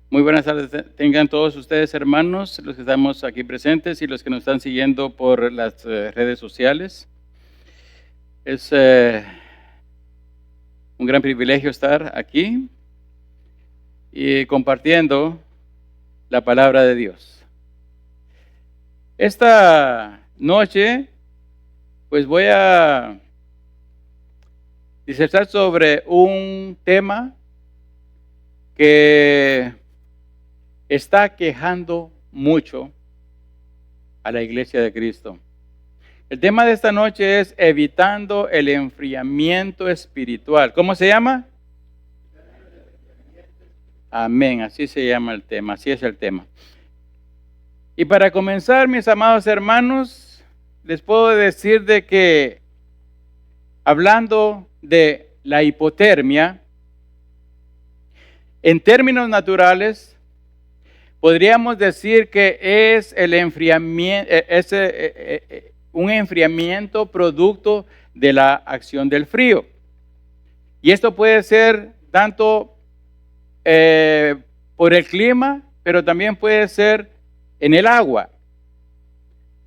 Muy buenas tardes tengan todos ustedes, hermanos, los que estamos aquí presentes y los que nos están siguiendo por las redes sociales. Es un gran privilegio estar aquí y compartiendo la palabra de Dios. Esta noche, pues voy a disertar sobre un tema que está quejando mucho a la Iglesia de Cristo. El tema de esta noche es evitando el enfriamiento espiritual. ¿Cómo se llama? Amén, así se llama el tema, así es el tema. Y para comenzar, mis amados hermanos, les puedo decir de que hablando de la hipotermia, en términos naturales, podríamos decir que es el enfriamiento, un enfriamiento producto de la acción del frío. Y esto puede ser tanto por el clima, pero también puede ser en el agua.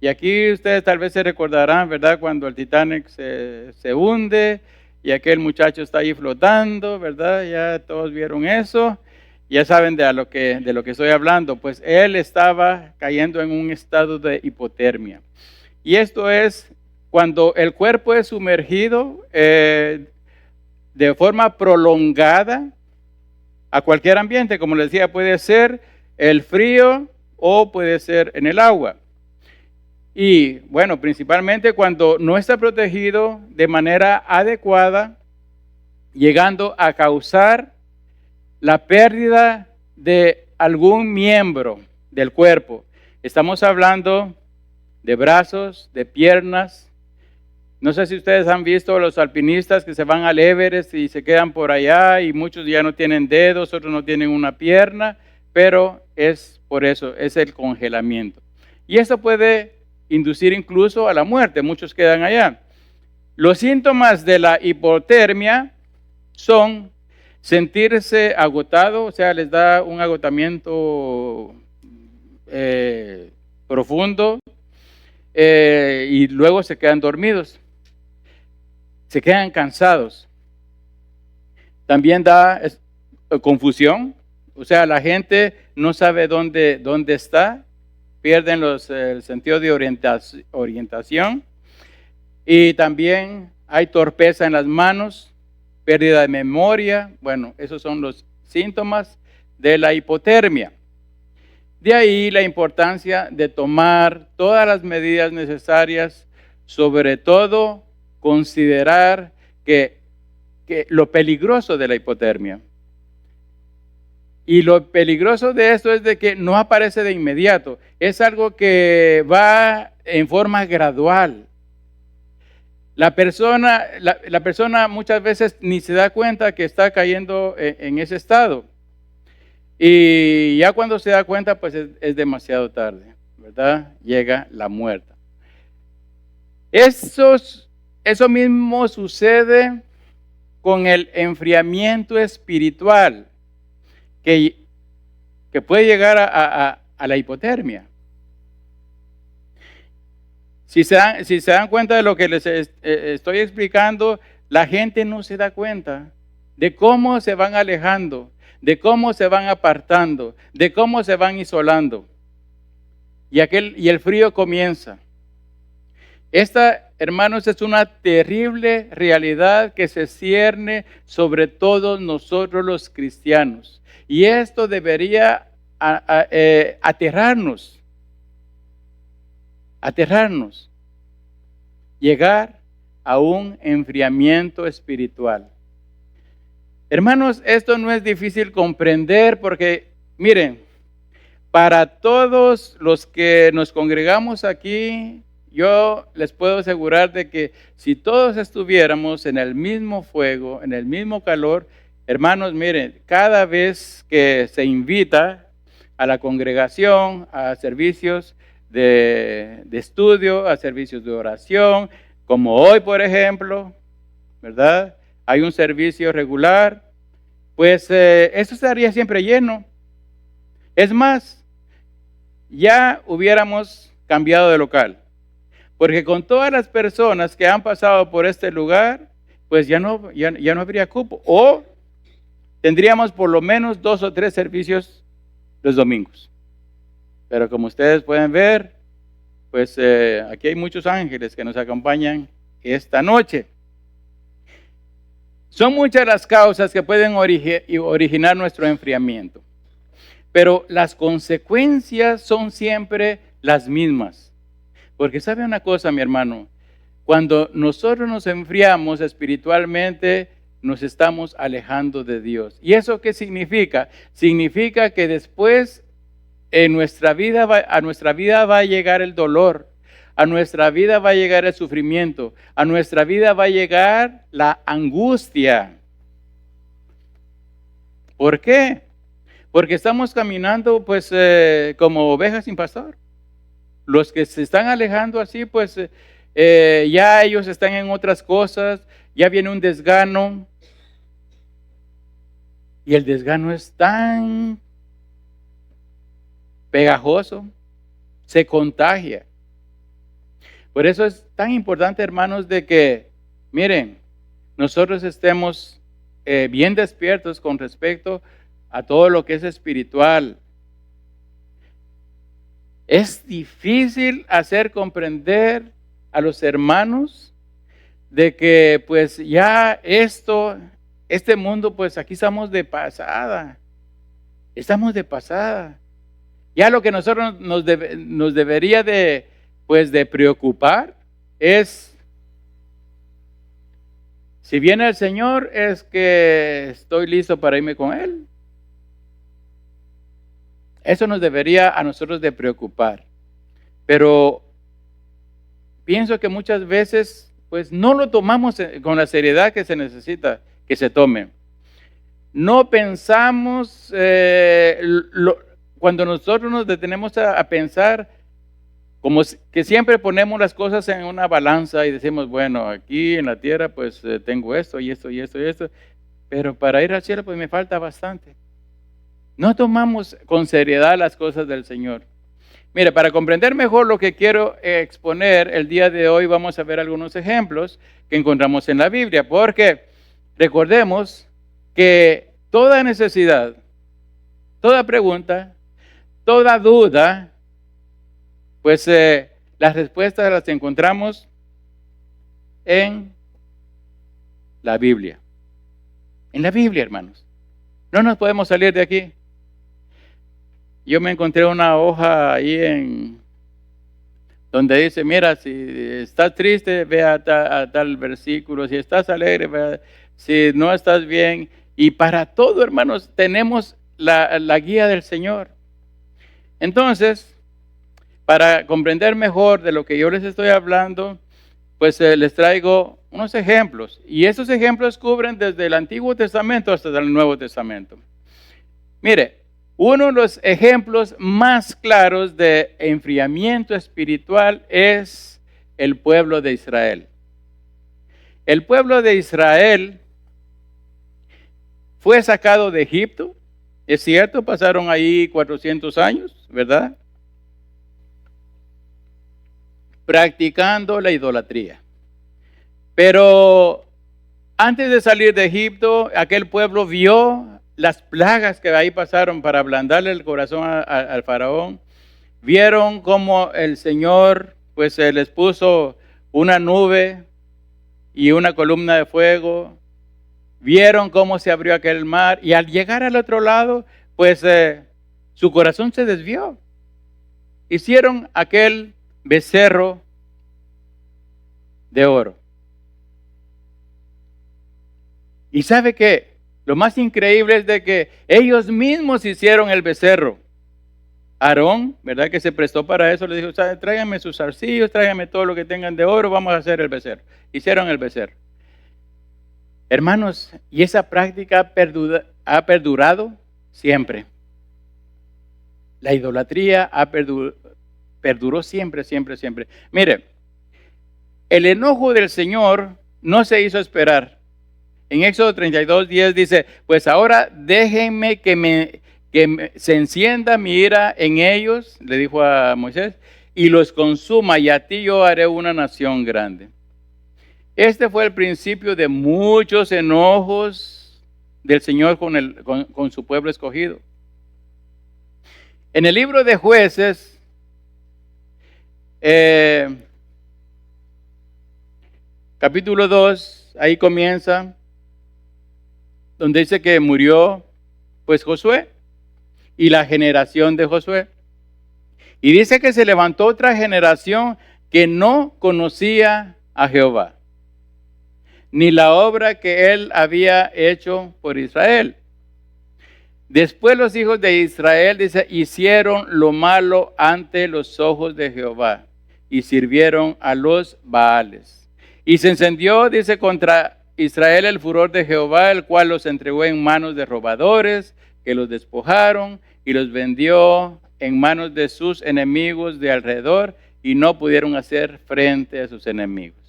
Y aquí ustedes tal vez se recordarán, ¿verdad? Cuando el Titanic se hunde y aquel muchacho está ahí flotando, ¿verdad? Ya todos vieron eso. Ya saben de lo que estoy hablando. Pues él estaba cayendo en un estado de hipotermia. Y esto es cuando el cuerpo es sumergido de forma prolongada a cualquier ambiente. Como les decía, puede ser el frío o puede ser en el agua. Y bueno, principalmente cuando no está protegido de manera adecuada, llegando a causar la pérdida de algún miembro del cuerpo. Estamos hablando de brazos, de piernas. No sé si ustedes han visto los alpinistas que se van al Everest y se quedan por allá y muchos ya no tienen dedos, otros no tienen una pierna, pero es por eso, es el congelamiento. Y esto puede inducir incluso a la muerte, muchos quedan allá. Los síntomas de la hipotermia son sentirse agotado, o sea, les da un agotamiento profundo y luego se quedan dormidos, se quedan cansados. También da confusión, o sea, la gente no sabe dónde está, pierden el sentido de orientación y también hay torpeza en las manos, pérdida de memoria. Bueno, esos son los síntomas de la hipotermia. De ahí la importancia de tomar todas las medidas necesarias, sobre todo considerar que lo peligroso de la hipotermia. Y lo peligroso de esto es de que no aparece de inmediato, es algo que va en forma gradual. La persona muchas veces ni se da cuenta que está cayendo en ese estado. Y ya cuando se da cuenta, pues es demasiado tarde, ¿verdad? Llega la muerte. Eso mismo sucede con el enfriamiento espiritual, que puede llegar a la hipotermia. Si se dan cuenta de lo que les estoy explicando, la gente no se da cuenta de cómo se van alejando, de cómo se van apartando, de cómo se van isolando. Y el frío comienza. Esta, hermanos, es una terrible realidad que se cierne sobre todos nosotros los cristianos. Y esto debería aterrarnos. Llegar a un enfriamiento espiritual. Hermanos, esto no es difícil comprender porque, miren, para todos los que nos congregamos aquí, yo les puedo asegurar de que si todos estuviéramos en el mismo fuego, en el mismo calor, hermanos, miren, cada vez que se invita a la congregación, a servicios de estudio, a servicios de oración, como hoy, por ejemplo, ¿verdad? Hay un servicio regular, pues eso estaría siempre lleno. Es más, ya hubiéramos cambiado de local. Porque con todas las personas que han pasado por este lugar, pues ya no habría cupo. O tendríamos por lo menos 2 o 3 servicios los domingos. Pero como ustedes pueden ver, pues aquí hay muchos ángeles que nos acompañan esta noche. Son muchas las causas que pueden originar nuestro enfriamiento. Pero las consecuencias son siempre las mismas. Porque sabe una cosa, mi hermano, cuando nosotros nos enfriamos espiritualmente, nos estamos alejando de Dios. ¿Y eso qué significa? Significa que después a nuestra vida va a llegar el dolor, a nuestra vida va a llegar el sufrimiento, a nuestra vida va a llegar la angustia. ¿Por qué? Porque estamos caminando pues como ovejas sin pastor. Los que se están alejando así, pues ya ellos están en otras cosas, ya viene un desgano. Y el desgano es tan pegajoso, se contagia. Por eso es tan importante, hermanos, de que, miren, nosotros estemos bien despiertos con respecto a todo lo que es espiritual. Es difícil hacer comprender a los hermanos de que pues ya este mundo, pues aquí estamos de pasada. Estamos de pasada. Ya lo que nosotros nos debería de preocupar es, si viene el Señor, es que estoy listo para irme con Él. Eso nos debería a nosotros de preocupar. Pero pienso que muchas veces pues no lo tomamos con la seriedad que se necesita que se tome. No pensamos, cuando nosotros nos detenemos a pensar, como que siempre ponemos las cosas en una balanza y decimos, bueno, aquí en la tierra pues tengo esto y esto y esto y esto, pero para ir al cielo pues me falta bastante. No tomamos con seriedad las cosas del Señor. Mire, para comprender mejor lo que quiero exponer el día de hoy, vamos a ver algunos ejemplos que encontramos en la Biblia, porque recordemos que toda necesidad, toda pregunta, toda duda, pues las respuestas las encontramos en la Biblia. En la Biblia, hermanos. No nos podemos salir de aquí. Yo me encontré una hoja ahí donde dice, mira, si estás triste, ve a tal versículo, si estás alegre, si no estás bien. Y para todo, hermanos, tenemos la guía del Señor. Entonces, para comprender mejor de lo que yo les estoy hablando, pues les traigo unos ejemplos. Y esos ejemplos cubren desde el Antiguo Testamento hasta el Nuevo Testamento. Mire, uno de los ejemplos más claros de enfriamiento espiritual es el pueblo de Israel. El pueblo de Israel fue sacado de Egipto, es cierto, pasaron ahí 400 años, ¿verdad? Practicando la idolatría. Pero antes de salir de Egipto, aquel pueblo vio las plagas que ahí pasaron para ablandarle el corazón al faraón. Vieron cómo el Señor pues les puso una nube y una columna de fuego. Vieron cómo se abrió aquel mar y al llegar al otro lado, pues su corazón se desvió. Hicieron aquel becerro de oro. ¿Y sabe qué? Lo más increíble es de que ellos mismos hicieron el becerro. Aarón, ¿verdad? Que se prestó para eso, le dijo, tráiganme sus zarcillos, tráiganme todo lo que tengan de oro, vamos a hacer el becerro. Hicieron el becerro. Hermanos, y esa práctica ha perdurado siempre. La idolatría perduró siempre, siempre, siempre. Mire, el enojo del Señor no se hizo esperar. En Éxodo 32:10 dice, pues ahora déjenme que se encienda mi ira en ellos, le dijo a Moisés, y los consuma, y a ti yo haré una nación grande. Este fue el principio de muchos enojos del Señor con su pueblo escogido. En el libro de Jueces, capítulo 2, ahí comienza, donde dice que murió pues Josué y la generación de Josué. Y dice que se levantó otra generación que no conocía a Jehová, ni la obra que él había hecho por Israel. Después los hijos de Israel, dice, hicieron lo malo ante los ojos de Jehová y sirvieron a los Baales. Y se encendió, dice, contra Israel el furor de Jehová, el cual los entregó en manos de robadores, que los despojaron y los vendió en manos de sus enemigos de alrededor, y no pudieron hacer frente a sus enemigos.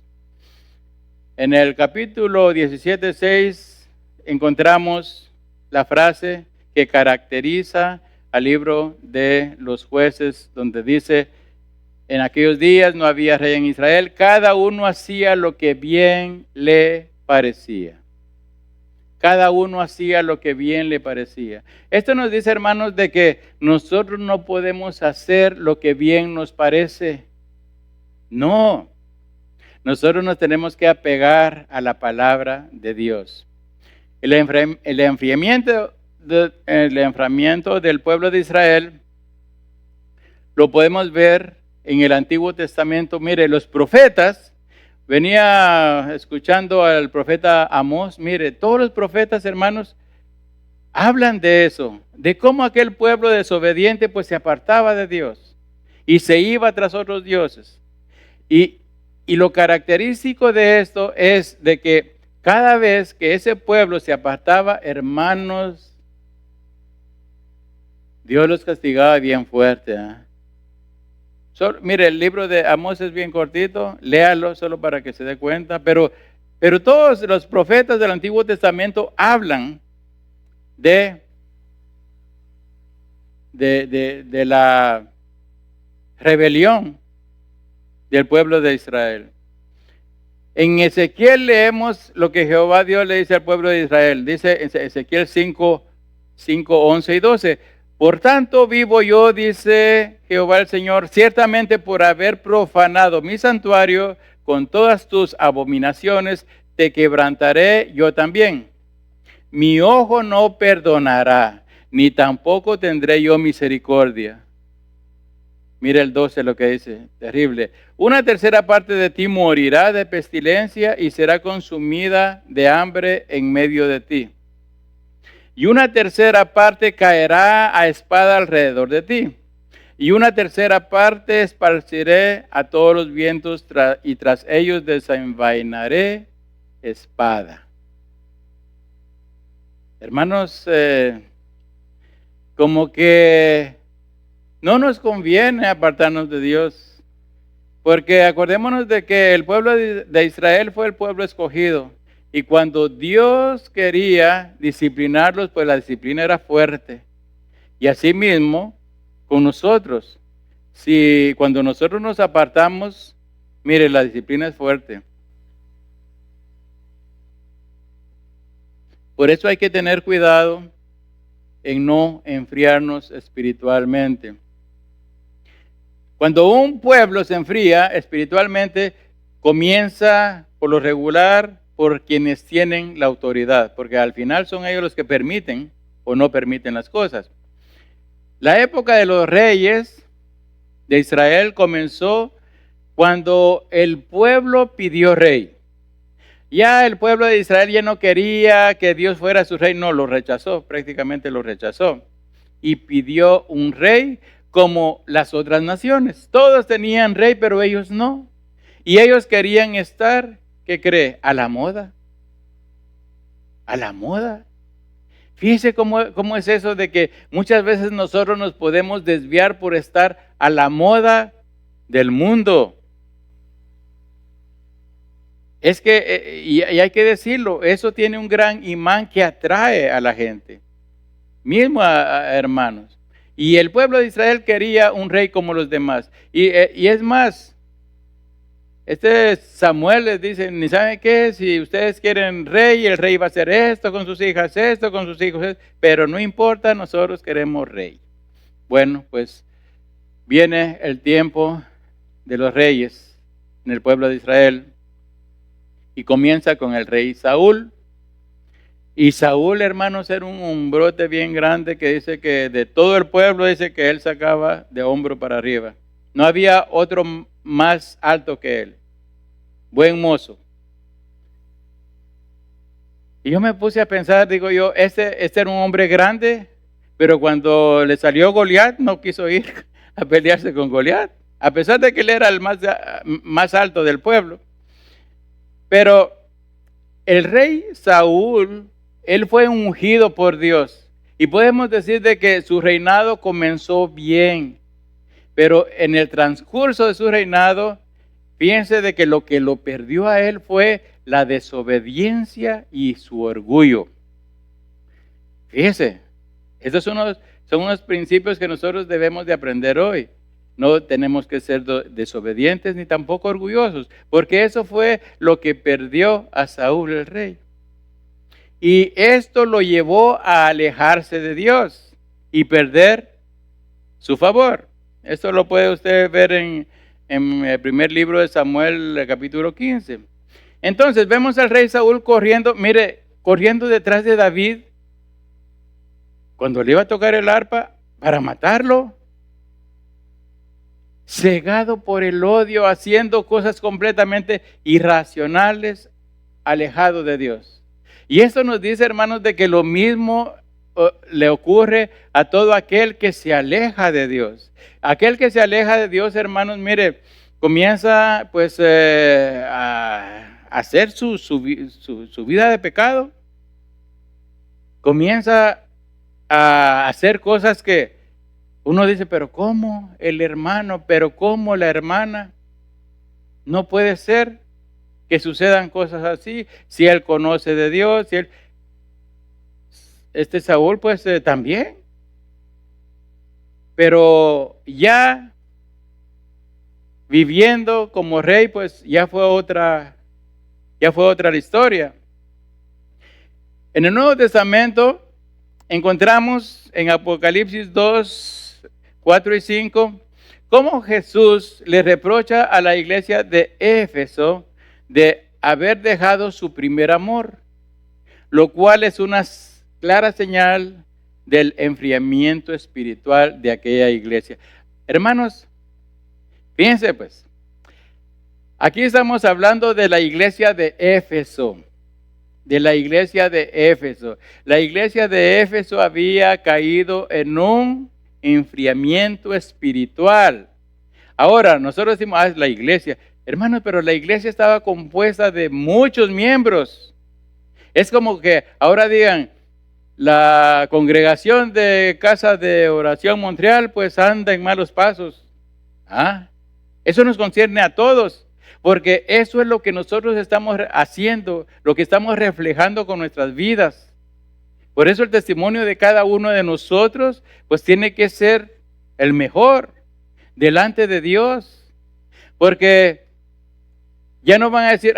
En el capítulo 17:6 encontramos la frase que caracteriza al libro de los Jueces, donde dice, en aquellos días no había rey en Israel, cada uno hacía lo que bien le parecía. Cada uno hacía lo que bien le parecía. Esto nos dice, hermanos, de que nosotros no podemos hacer lo que bien nos parece. No. Nosotros nos tenemos que apegar a la palabra de Dios. El enfriamiento del pueblo de Israel lo podemos ver en el Antiguo Testamento. Mire, los profetas, venía escuchando al profeta Amós, mire, todos los profetas, hermanos, hablan de eso, de cómo aquel pueblo desobediente pues se apartaba de Dios y se iba tras otros dioses. Y lo característico de esto es de que cada vez que ese pueblo se apartaba, hermanos, Dios los castigaba bien fuerte. Mire, el libro de Amós es bien cortito, léalo solo para que se dé cuenta, pero todos los profetas del Antiguo Testamento hablan de la rebelión del pueblo de Israel. En Ezequiel leemos lo que Jehová Dios le dice al pueblo de Israel. Dice en Ezequiel 5, 11 y 12. Por tanto vivo yo, dice Jehová el Señor, ciertamente por haber profanado mi santuario con todas tus abominaciones, te quebrantaré yo también. Mi ojo no perdonará, ni tampoco tendré yo misericordia. Mira el 12 lo que dice, terrible. Una tercera parte de ti morirá de pestilencia y será consumida de hambre en medio de ti. Y una tercera parte caerá a espada alrededor de ti. Y una tercera parte esparciré a todos los vientos y tras ellos desenvainaré espada. Hermanos, como que no nos conviene apartarnos de Dios, porque acordémonos de que el pueblo de Israel fue el pueblo escogido, y cuando Dios quería disciplinarlos, pues la disciplina era fuerte. Y así mismo con nosotros, si cuando nosotros nos apartamos, mire, la disciplina es fuerte. Por eso hay que tener cuidado en no enfriarnos espiritualmente. Cuando un pueblo se enfría espiritualmente, comienza por lo regular por quienes tienen la autoridad, porque al final son ellos los que permiten o no permiten las cosas. La época de los reyes de Israel comenzó cuando el pueblo pidió rey. Ya el pueblo de Israel ya no quería que Dios fuera su rey, no, lo rechazó, prácticamente lo rechazó. Y pidió un rey como las otras naciones. Todos tenían rey, pero ellos no. Y ellos querían estar, ¿qué cree? A la moda. A la moda. Fíjese cómo es eso de que muchas veces nosotros nos podemos desviar por estar a la moda del mundo. Es que, y hay que decirlo, eso tiene un gran imán que atrae a la gente. mismo hermanos. Y el pueblo de Israel quería un rey como los demás. Y es más, este Samuel les dice, ni saben qué, si ustedes quieren rey, el rey va a hacer esto con sus hijas, esto con sus hijos, esto, pero no importa, nosotros queremos rey. Bueno, pues viene el tiempo de los reyes en el pueblo de Israel y comienza con el rey Saúl. Y Saúl, hermanos, era un hombrote bien grande que dice que de todo el pueblo dice que él sacaba de hombro para arriba. No había otro más alto que él. Buen mozo. Y yo me puse a pensar, digo yo, este era un hombre grande, pero cuando le salió Goliat no quiso ir a pelearse con Goliat, a pesar de que él era el más alto del pueblo. Pero el rey Saúl, él fue ungido por Dios. Y podemos decir de que su reinado comenzó bien. Pero en el transcurso de su reinado, fíjense de que lo perdió a él fue la desobediencia y su orgullo. Fíjense, estos son unos principios que nosotros debemos de aprender hoy. No tenemos que ser desobedientes ni tampoco orgullosos, porque eso fue lo que perdió a Saúl el rey. Y esto lo llevó a alejarse de Dios y perder su favor. Esto lo puede usted ver en el primer libro de Samuel, el capítulo 15. Entonces vemos al rey Saúl corriendo, mire, corriendo detrás de David cuando le iba a tocar el arpa para matarlo. Cegado por el odio, haciendo cosas completamente irracionales, alejado de Dios. Y esto nos dice, hermanos, de que lo mismo le ocurre a todo aquel que se aleja de Dios. Aquel que se aleja de Dios, hermanos, mire, comienza pues a hacer su vida de pecado. Comienza a hacer cosas que uno dice, pero ¿cómo el hermano? ¿Pero cómo la hermana? No puede ser que sucedan cosas así. Si él conoce de Dios, si él... Saúl pues también. Pero ya viviendo como rey, pues ya fue otra la historia. En el Nuevo Testamento encontramos en Apocalipsis 2, 4 y 5, cómo Jesús le reprocha a la iglesia de Éfeso de haber dejado su primer amor, lo cual es una clara señal del enfriamiento espiritual de aquella iglesia. Hermanos, fíjense pues, aquí estamos hablando de la iglesia de Éfeso. De la iglesia de Éfeso. La iglesia de Éfeso había caído en un enfriamiento espiritual. Ahora, nosotros decimos, es la iglesia. Hermanos, pero la iglesia estaba compuesta de muchos miembros. Es como que ahora digan, la congregación de Casa de Oración Montreal, pues anda en malos pasos. Eso nos concierne a todos. Porque eso es lo que nosotros estamos haciendo, lo que estamos reflejando con nuestras vidas. Por eso el testimonio de cada uno de nosotros, pues tiene que ser el mejor delante de Dios. Porque ya no van a decir,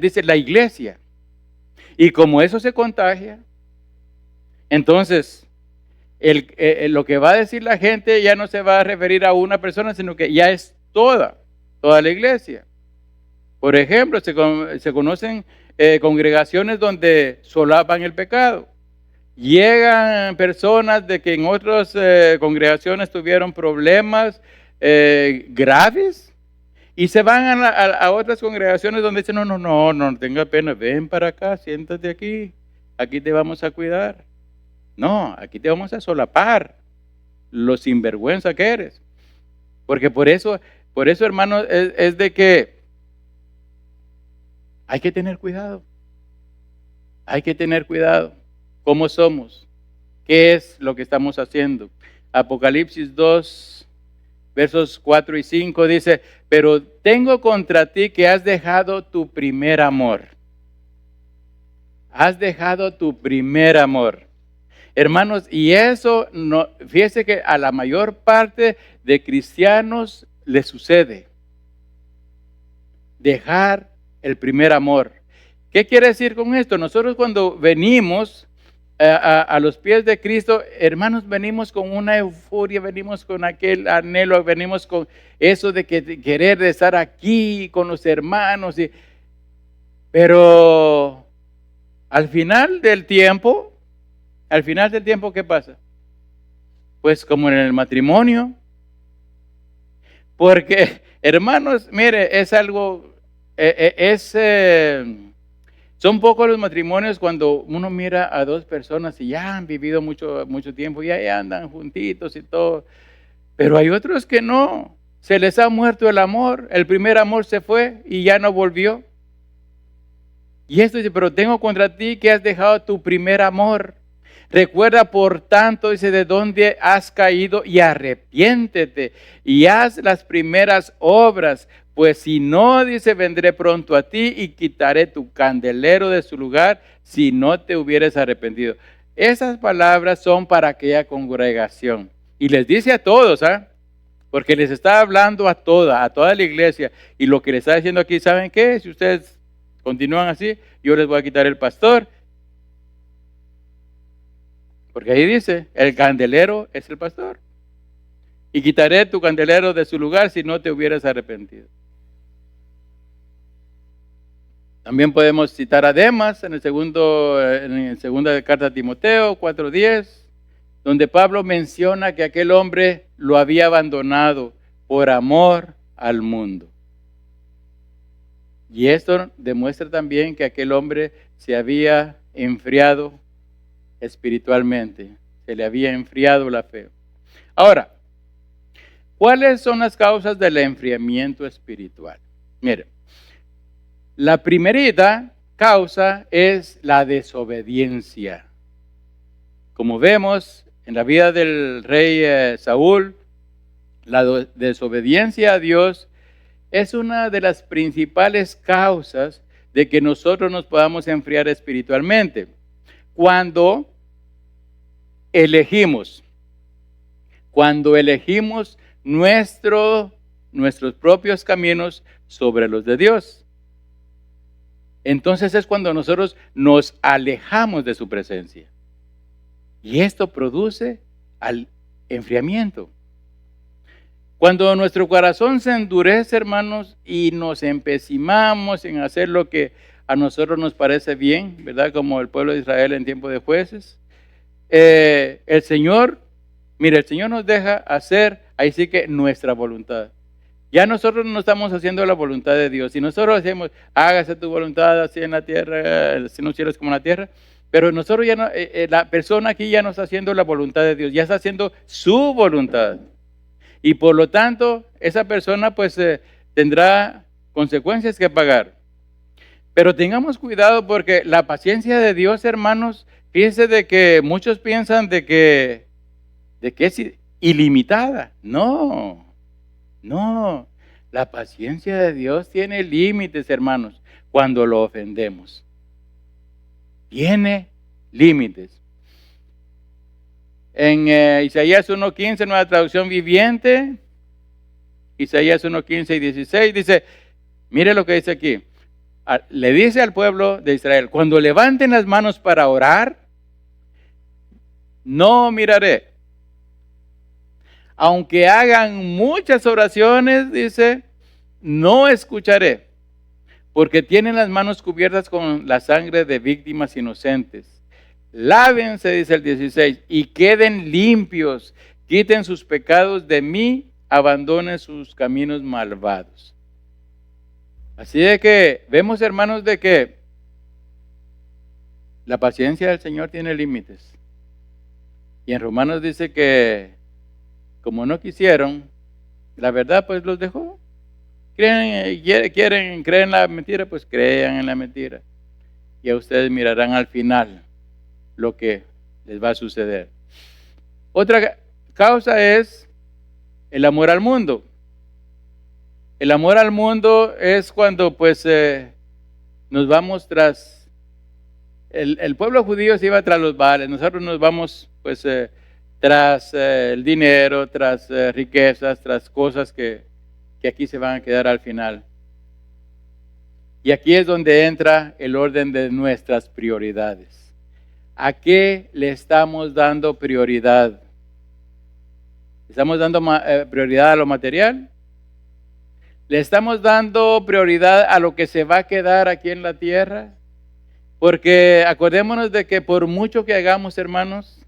dice la iglesia. Y como eso se contagia, entonces lo que va a decir la gente ya no se va a referir a una persona, sino que ya es toda la iglesia. Por ejemplo, se conocen congregaciones donde solapan el pecado. Llegan personas de que en otras congregaciones tuvieron problemas graves y se van a otras congregaciones donde dicen, no tenga pena, ven para acá, siéntate aquí te vamos a cuidar. No, aquí te vamos a solapar, lo sinvergüenza que eres. Porque por eso, hermanos, es de que hay que tener cuidado. Hay que tener cuidado. ¿Cómo somos? ¿Qué es lo que estamos haciendo? Apocalipsis 2, versos 4 y 5 dice, pero tengo contra ti que has dejado tu primer amor. has dejado tu primer amor. Hermanos, y eso, no, fíjese que a la mayor parte de cristianos le sucede. Dejar el primer amor. ¿Qué quiere decir con esto? Nosotros cuando venimos a los pies de Cristo, hermanos, venimos con una euforia, venimos con aquel anhelo, venimos con eso de querer estar aquí con los hermanos. Pero al final del tiempo, ¿qué pasa? Pues como en el matrimonio. Porque, hermanos, mire, es algo, son pocos los matrimonios cuando uno mira a dos personas y ya han vivido mucho tiempo, ya andan juntitos y todo. Pero hay otros que no, se les ha muerto el amor, el primer amor se fue y ya no volvió. Y esto dice, pero tengo contra ti que has dejado tu primer amor. Recuerda, por tanto, dice, de dónde has caído y arrepiéntete y haz las primeras obras. Pues si no, dice, vendré pronto a ti y quitaré tu candelero de su lugar si no te hubieras arrepentido. Esas palabras son para aquella congregación. Y les dice a todos, porque les está hablando a toda la iglesia. Y lo que les está diciendo aquí, ¿saben qué? Si ustedes continúan así, yo les voy a quitar el pastor. Porque ahí dice, el candelero es el pastor. Y quitaré tu candelero de su lugar si no te hubieras arrepentido. También podemos citar a Demas en la segunda carta a Timoteo 4:10, donde Pablo menciona que aquel hombre lo había abandonado por amor al mundo. Y esto demuestra también que aquel hombre se había enfriado espiritualmente, se le había enfriado la fe. Ahora, ¿cuáles son las causas del enfriamiento espiritual? Mire, la primerita causa es la desobediencia. Como vemos en la vida del rey Saúl, la desobediencia a Dios es una de las principales causas de que nosotros nos podamos enfriar espiritualmente. Cuando elegimos nuestros propios caminos sobre los de Dios. Entonces es cuando nosotros nos alejamos de su presencia. Y esto produce al enfriamiento. Cuando nuestro corazón se endurece, hermanos, y nos empecinamos en hacer lo que a nosotros nos parece bien, ¿verdad? Como el pueblo de Israel en tiempo de jueces. El Señor nos deja hacer, ahí sí que nuestra voluntad. Ya nosotros no estamos haciendo la voluntad de Dios. Si nosotros decimos, hágase tu voluntad así en la tierra, así en los cielos como en la tierra, pero nosotros ya no, la persona aquí ya no está haciendo la voluntad de Dios, ya está haciendo su voluntad. Y por lo tanto, esa persona pues tendrá consecuencias que pagar. Pero tengamos cuidado porque la paciencia de Dios, hermanos, fíjense de que muchos piensan de que es ilimitada. No, la paciencia de Dios tiene límites, hermanos, cuando lo ofendemos. Tiene límites. En Isaías 1:15, nueva traducción viviente, Isaías 1:15 y 16, dice, mire lo que dice aquí. Le dice al pueblo de Israel, cuando levanten las manos para orar, no miraré. Aunque hagan muchas oraciones, dice, no escucharé, porque tienen las manos cubiertas con la sangre de víctimas inocentes. Lávense, dice el 16, y queden limpios, quiten sus pecados de mí, abandonen sus caminos malvados. Así de que vemos, hermanos, de que la paciencia del Señor tiene límites. Y en Romanos dice que como no quisieron, la verdad pues los dejó. Creen en la mentira, pues crean en la mentira. Y a ustedes mirarán al final lo que les va a suceder. Otra causa es el amor al mundo. El amor al mundo es cuando pues nos vamos tras el pueblo judío se iba tras los Baales, nosotros nos vamos pues tras el dinero, tras riquezas, tras cosas que aquí se van a quedar al final. Y aquí es donde entra el orden de nuestras prioridades. ¿A qué le estamos dando prioridad? ¿Estamos dando prioridad a lo material? ¿Le estamos dando prioridad a lo que se va a quedar aquí en la tierra? Porque acordémonos de que por mucho que hagamos, hermanos,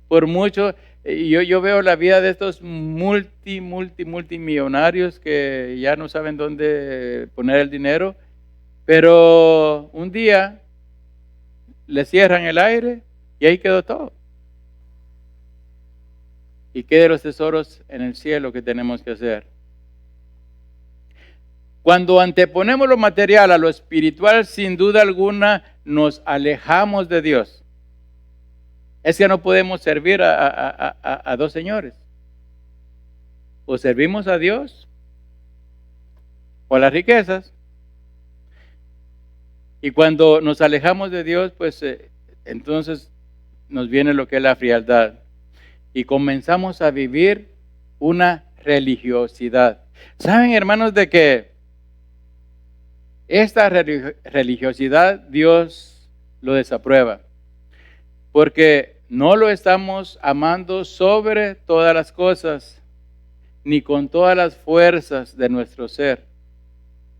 por mucho, yo veo la vida de estos multimillonarios que ya no saben dónde poner el dinero, pero un día le cierran el aire y ahí quedó todo. ¿Y qué de los tesoros en el cielo que tenemos que hacer? Cuando anteponemos lo material a lo espiritual, sin duda alguna nos alejamos de Dios. Es que no podemos servir a dos señores. O servimos a Dios o a las riquezas. Y cuando nos alejamos de Dios, pues entonces nos viene lo que es la frialdad. Y comenzamos a vivir una religiosidad. ¿Saben, hermanos, de que esta religiosidad Dios lo desaprueba? Porque no lo estamos amando sobre todas las cosas, ni con todas las fuerzas de nuestro ser.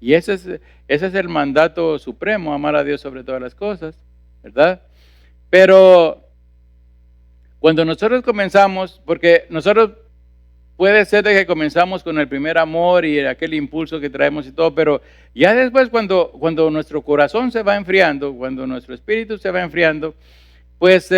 Y ese es el mandato supremo, amar a Dios sobre todas las cosas, ¿verdad? Pero cuando nosotros comenzamos, porque nosotros puede ser de que comenzamos con el primer amor y aquel impulso que traemos y todo, pero ya después cuando nuestro corazón se va enfriando, cuando nuestro espíritu se va enfriando, pues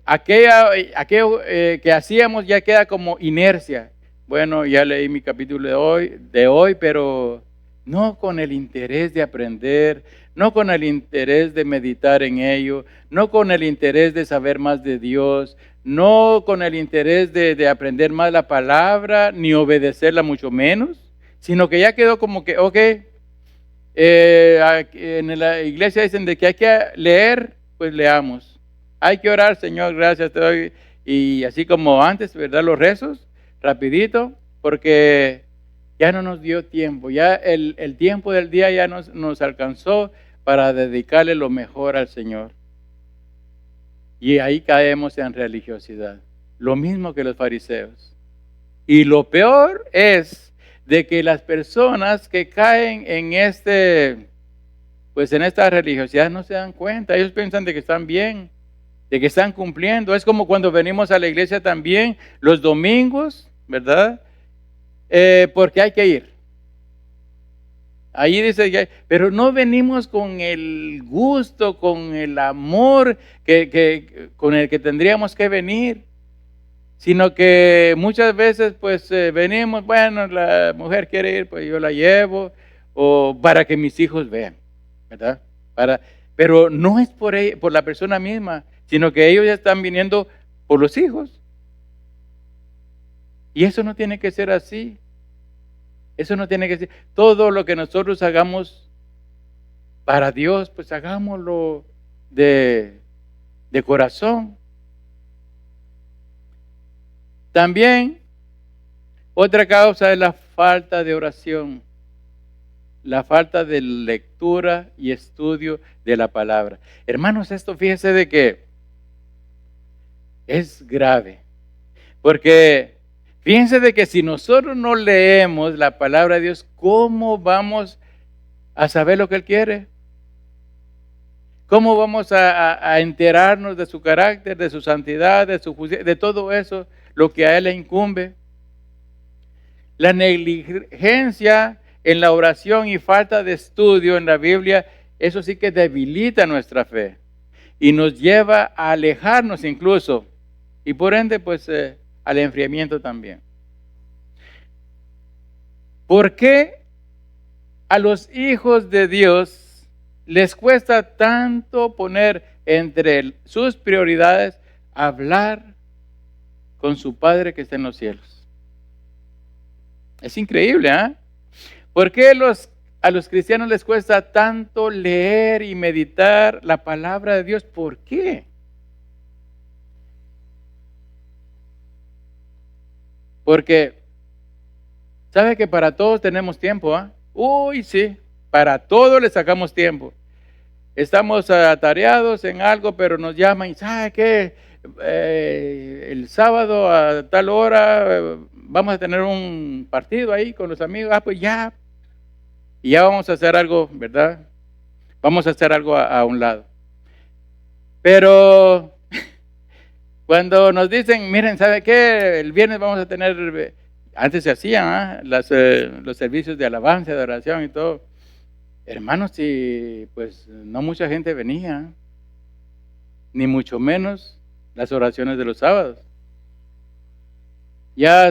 aquello que hacíamos ya queda como inercia. Bueno, ya leí mi capítulo de hoy, pero no con el interés de aprender, no con el interés de meditar en ello, no con el interés de saber más de Dios, no con el interés de aprender más la palabra, ni obedecerla mucho menos, sino que ya quedó como que, ok, en la iglesia dicen de que hay que leer, pues leamos. Hay que orar, Señor, gracias te doy. Y así como antes, ¿verdad? Los rezos, rapidito, porque ya no nos dio tiempo, ya el tiempo del día ya nos alcanzó para dedicarle lo mejor al Señor. Y ahí caemos en religiosidad, lo mismo que los fariseos. Y lo peor es de que las personas que caen en en esta religiosidad no se dan cuenta, ellos piensan de que están bien, de que están cumpliendo. Es como cuando venimos a la iglesia también los domingos, ¿verdad? Porque hay que ir. Ahí dice, pero no venimos con el gusto, con el amor con el que tendríamos que venir, sino que muchas veces pues venimos, bueno, la mujer quiere ir, pues yo la llevo, o para que mis hijos vean, ¿verdad? Pero no es por la persona misma, sino que ellos ya están viniendo por los hijos. Y eso no tiene que ser así. Eso no tiene que ser. Todo lo que nosotros hagamos para Dios, pues hagámoslo de corazón. También, otra causa es la falta de oración, la falta de lectura y estudio de la palabra. Hermanos, esto fíjese de que es grave, porque fíjense de que si nosotros no leemos la palabra de Dios, ¿cómo vamos a saber lo que Él quiere? ¿Cómo vamos a enterarnos de su carácter, de su santidad, de su justicia, de todo eso, lo que a Él le incumbe? La negligencia en la oración y falta de estudio en la Biblia, eso sí que debilita nuestra fe y nos lleva a alejarnos incluso, y por ende pues al enfriamiento también. ¿Por qué a los hijos de Dios les cuesta tanto poner entre sus prioridades hablar con su Padre que está en los cielos? Es increíble, ¿eh? ¿Por qué los a los cristianos les cuesta tanto leer y meditar la palabra de Dios? ¿Por qué? Porque, ¿sabe que para todos tenemos tiempo? Uy, sí, para todo le sacamos tiempo. Estamos atareados en algo, pero nos llaman y ¿sabe qué? El sábado a tal hora vamos a tener un partido ahí con los amigos. Pues ya. Y ya vamos a hacer algo, ¿verdad? Vamos a hacer algo a un lado. Pero cuando nos dicen, miren, ¿sabe qué? El viernes vamos a tener, antes se hacían los servicios de alabanza, de oración y todo. Hermanos, y pues no mucha gente venía, ni mucho menos las oraciones de los sábados. Ya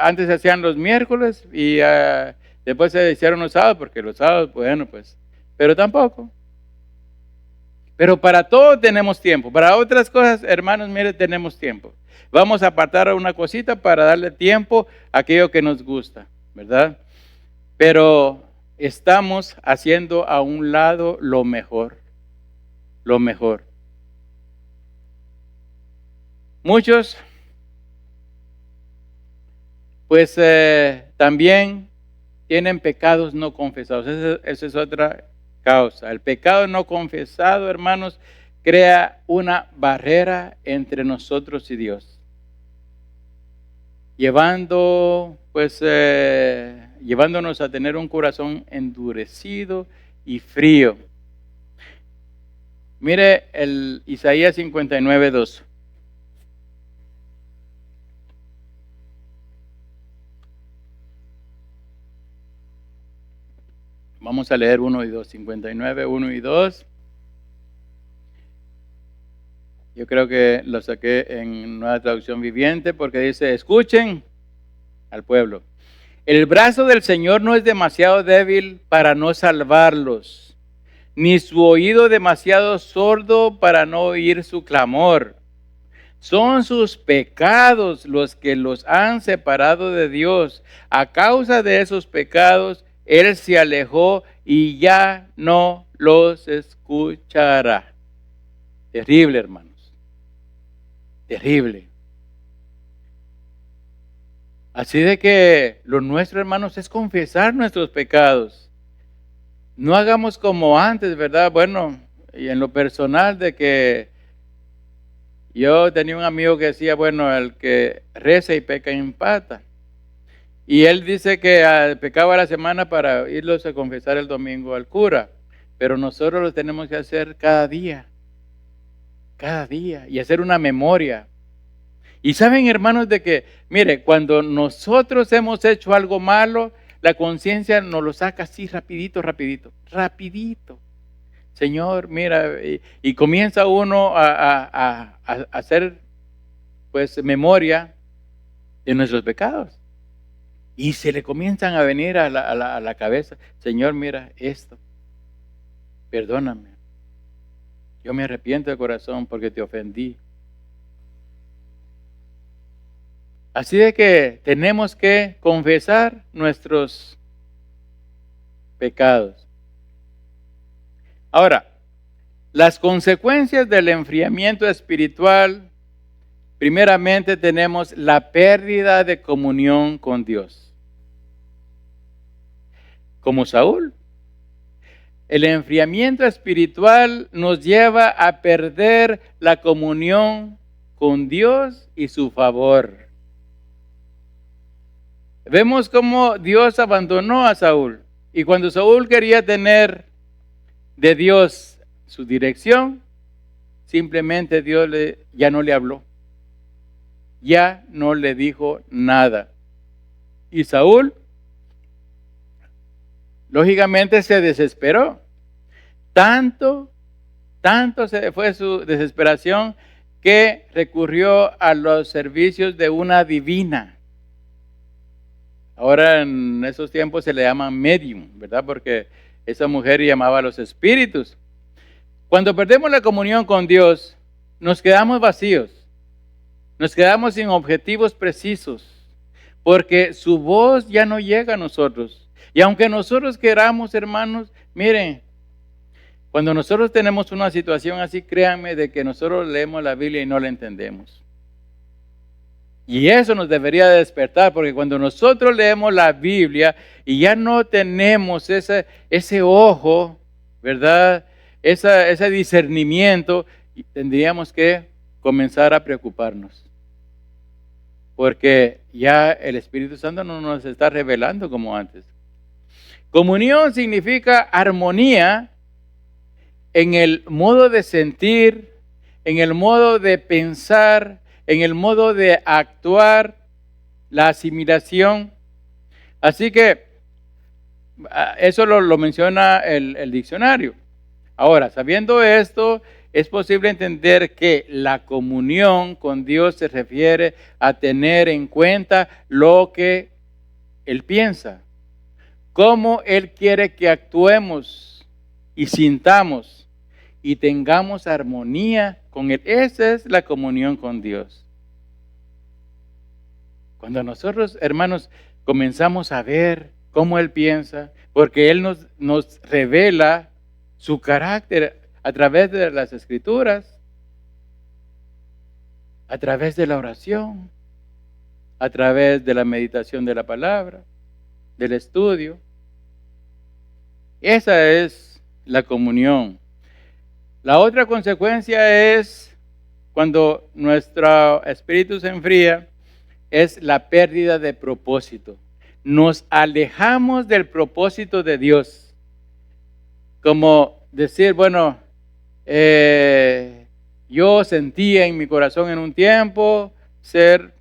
antes se hacían los miércoles y después se hicieron los sábados, porque los sábados, bueno, pues, pero tampoco. Pero para todo tenemos tiempo. Para otras cosas, hermanos, mire, tenemos tiempo. Vamos a apartar una cosita para darle tiempo a aquello que nos gusta, ¿verdad? Pero estamos haciendo a un lado lo mejor. Lo mejor. Muchos, pues también tienen pecados no confesados. Esa es otra causa. El pecado no confesado, hermanos, crea una barrera entre nosotros y Dios, llevándonos a tener un corazón endurecido y frío. Mire el Isaías 59:2. Vamos a leer 1 y 2, 59, 1 y 2. Yo creo que lo saqué en Nueva Traducción Viviente porque dice, escuchen al pueblo. El brazo del Señor no es demasiado débil para no salvarlos, ni su oído demasiado sordo para no oír su clamor. Son sus pecados los que los han separado de Dios. A causa de esos pecados, Él se alejó y ya no los escuchará. Terrible, hermanos. Terrible. Así de que lo nuestro, hermanos, es confesar nuestros pecados. No hagamos como antes, ¿verdad? Bueno, y en lo personal de que yo tenía un amigo que decía, bueno, el que reza y peca empata. Y él dice que pecaba la semana para irlos a confesar el domingo al cura. Pero nosotros lo tenemos que hacer cada día, y hacer una memoria. Y saben, hermanos, de que, mire, cuando nosotros hemos hecho algo malo, la conciencia nos lo saca así rapidito. Señor, mira, y comienza uno a hacer, pues, memoria de nuestros pecados. Y se le comienzan a venir a la cabeza, Señor, mira esto, perdóname. Yo me arrepiento de corazón porque te ofendí. Así de que tenemos que confesar nuestros pecados. Ahora, las consecuencias del enfriamiento espiritual, primeramente tenemos la pérdida de comunión con Dios. Como Saúl. El enfriamiento espiritual nos lleva a perder la comunión con Dios y su favor. Vemos cómo Dios abandonó a Saúl. Y cuando Saúl quería tener de Dios su dirección, simplemente Dios ya no le habló. Ya no le dijo nada. Y Saúl, lógicamente, se desesperó. Tanto se fue su desesperación que recurrió a los servicios de una adivina. Ahora en esos tiempos se le llaman medium, ¿verdad? Porque esa mujer llamaba a los espíritus. Cuando perdemos la comunión con Dios, nos quedamos vacíos. Nos quedamos sin objetivos precisos. Porque su voz ya no llega a nosotros. Y aunque nosotros queramos, hermanos, miren, cuando nosotros tenemos una situación así, créanme de que nosotros leemos la Biblia y no la entendemos. Y eso nos debería despertar, porque cuando nosotros leemos la Biblia y ya no tenemos ese ojo, ¿verdad? Ese discernimiento, tendríamos que comenzar a preocuparnos. Porque ya el Espíritu Santo no nos está revelando como antes. Comunión significa armonía en el modo de sentir, en el modo de pensar, en el modo de actuar, la asimilación. Así que eso lo menciona el diccionario. Ahora, sabiendo esto, es posible entender que la comunión con Dios se refiere a tener en cuenta lo que Él piensa, cómo Él quiere que actuemos y sintamos y tengamos armonía con Él. Esa es la comunión con Dios. Cuando nosotros, hermanos, comenzamos a ver cómo Él piensa, porque Él nos revela su carácter a través de las Escrituras, a través de la oración, a través de la meditación de la palabra, del estudio. Esa es la comunión. La otra consecuencia es, cuando nuestro espíritu se enfría, es la pérdida de propósito. Nos alejamos del propósito de Dios. Como decir, bueno, yo sentía en mi corazón en un tiempo ser,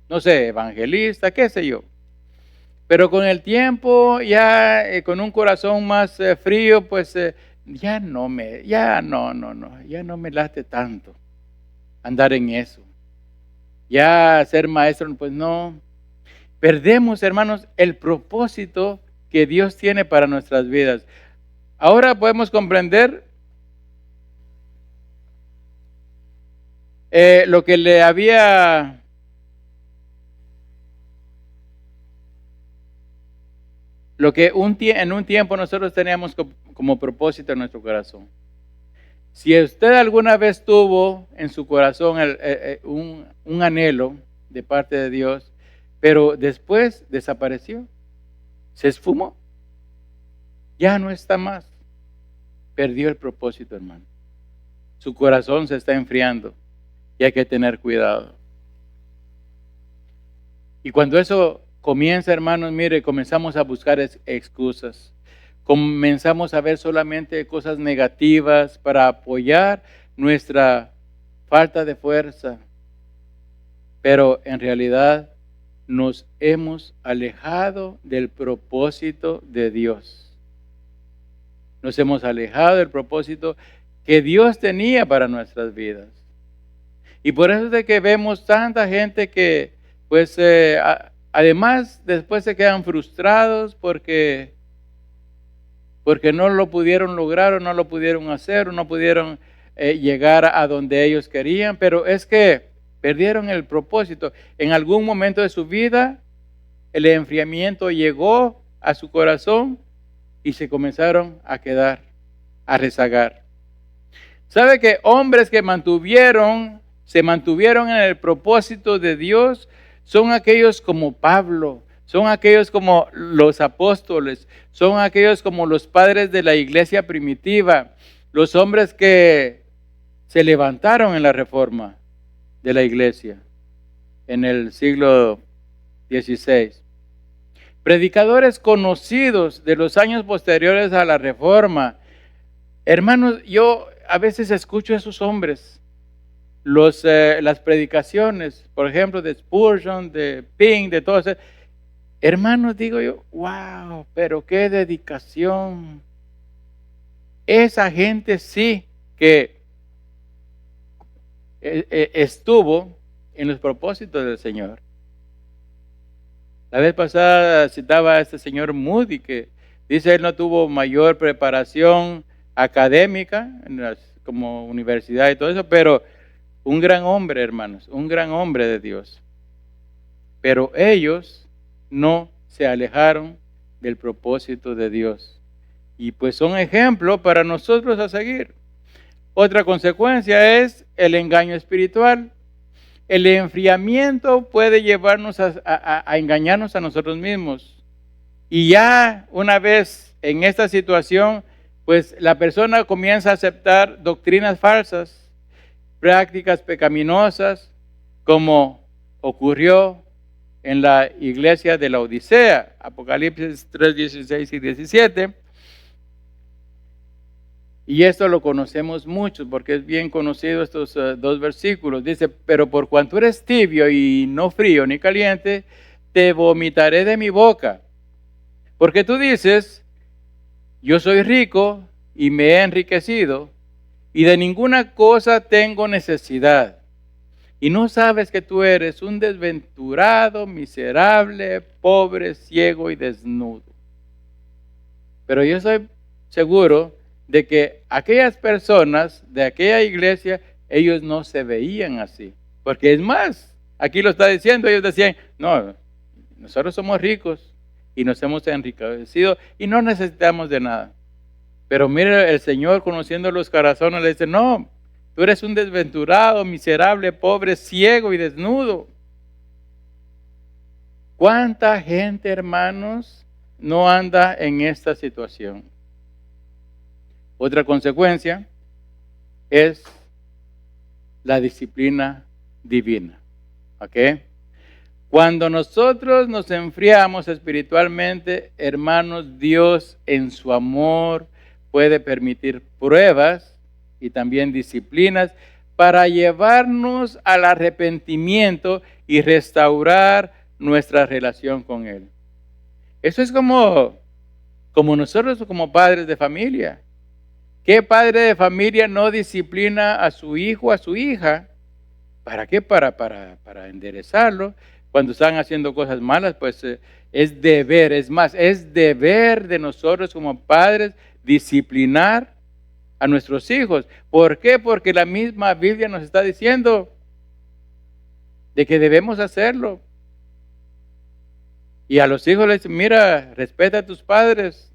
no sé, evangelista, qué sé yo. Pero con el tiempo, ya con un corazón más frío, pues ya no me late tanto andar en eso. Ya ser maestro, pues no. Perdemos, hermanos, el propósito que Dios tiene para nuestras vidas. Ahora podemos comprender lo que en un tiempo nosotros teníamos como propósito en nuestro corazón. Si usted alguna vez tuvo en su corazón un anhelo de parte de Dios, pero después desapareció, se esfumó, ya no está más, perdió el propósito, hermano. Su corazón se está enfriando y hay que tener cuidado. Y cuando eso comienza, hermanos, mire, comenzamos a buscar excusas. Comenzamos a ver solamente cosas negativas para apoyar nuestra falta de fuerza. Pero en realidad nos hemos alejado del propósito de Dios. Nos hemos alejado del propósito que Dios tenía para nuestras vidas. Y por eso es de que vemos tanta gente que, pues, además después se quedan frustrados porque no lo pudieron lograr o no lo pudieron hacer o no pudieron llegar a donde ellos querían, pero es que perdieron el propósito. En algún momento de su vida el enfriamiento llegó a su corazón y se comenzaron a quedar, a rezagar. ¿Sabe que hombres que se mantuvieron en el propósito de Dios son aquellos como Pablo? Son aquellos como los apóstoles, son aquellos como los padres de la iglesia primitiva, los hombres que se levantaron en la reforma de la iglesia en el siglo XVI. Predicadores conocidos de los años posteriores a la reforma. Hermanos, yo a veces escucho a esos hombres, las predicaciones, por ejemplo, de Spurgeon, de Pink, de todos. Hermanos, digo yo, wow, pero qué dedicación. Esa gente sí que estuvo en los propósitos del Señor. La vez pasada citaba a este señor Moody, que dice él no tuvo mayor preparación académica como universidad y todo eso, pero un gran hombre, hermanos, un gran hombre de Dios. Pero ellos no se alejaron del propósito de Dios. Y pues son ejemplos para nosotros a seguir. Otra consecuencia es el engaño espiritual. El enfriamiento puede llevarnos a engañarnos a nosotros mismos. Y ya una vez en esta situación, pues la persona comienza a aceptar doctrinas falsas, prácticas pecaminosas, como ocurrió en la iglesia de la Odisea, Apocalipsis 3, 16 y 17. Y esto lo conocemos mucho porque es bien conocido estos dos versículos. Dice, pero por cuanto eres tibio y no frío ni caliente, te vomitaré de mi boca. Porque tú dices, yo soy rico y me he enriquecido y de ninguna cosa tengo necesidad. Y no sabes que tú eres un desventurado, miserable, pobre, ciego y desnudo. Pero yo estoy seguro de que aquellas personas de aquella iglesia, ellos no se veían así. Porque es más, aquí lo está diciendo, ellos decían, no, nosotros somos ricos y nos hemos enriquecido y no necesitamos de nada. Pero mire, el Señor, conociendo los corazones, le dice, no, tú eres un desventurado, miserable, pobre, ciego y desnudo. ¿Cuánta gente, hermanos, no anda en esta situación? Otra consecuencia es la disciplina divina. ¿Ok? Cuando nosotros nos enfriamos espiritualmente, hermanos, Dios en su amor puede permitir pruebas y también disciplinas para llevarnos al arrepentimiento y restaurar nuestra relación con Él. Eso es como nosotros como padres de familia. ¿Qué padre de familia no disciplina a su hijo, a su hija? ¿Para qué? Para enderezarlo. Cuando están haciendo cosas malas, pues es deber, es deber de nosotros como padres disciplinar a nuestros hijos. ¿Por qué? Porque la misma Biblia nos está diciendo de que debemos hacerlo. Y a los hijos les dicen, mira, respeta a tus padres.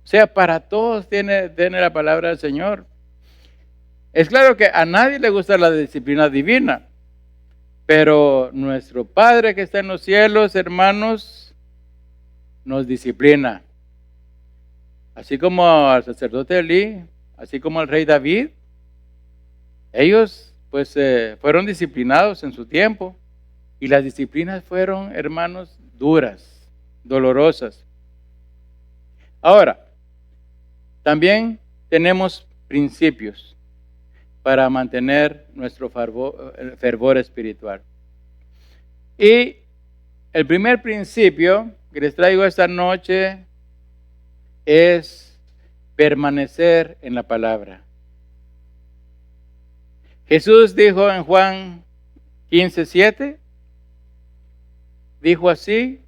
O sea, para todos tiene la palabra del Señor. Es claro que a nadie le gusta la disciplina divina, pero nuestro Padre que está en los cielos, hermanos, nos disciplina. Así como al sacerdote Elí, así como al rey David, ellos pues fueron disciplinados en su tiempo y las disciplinas fueron, hermanos, duras, dolorosas. Ahora, también tenemos principios para mantener nuestro fervor espiritual. Y el primer principio que les traigo esta noche es permanecer en la palabra. Jesús dijo en Juan 15:7, dijo así,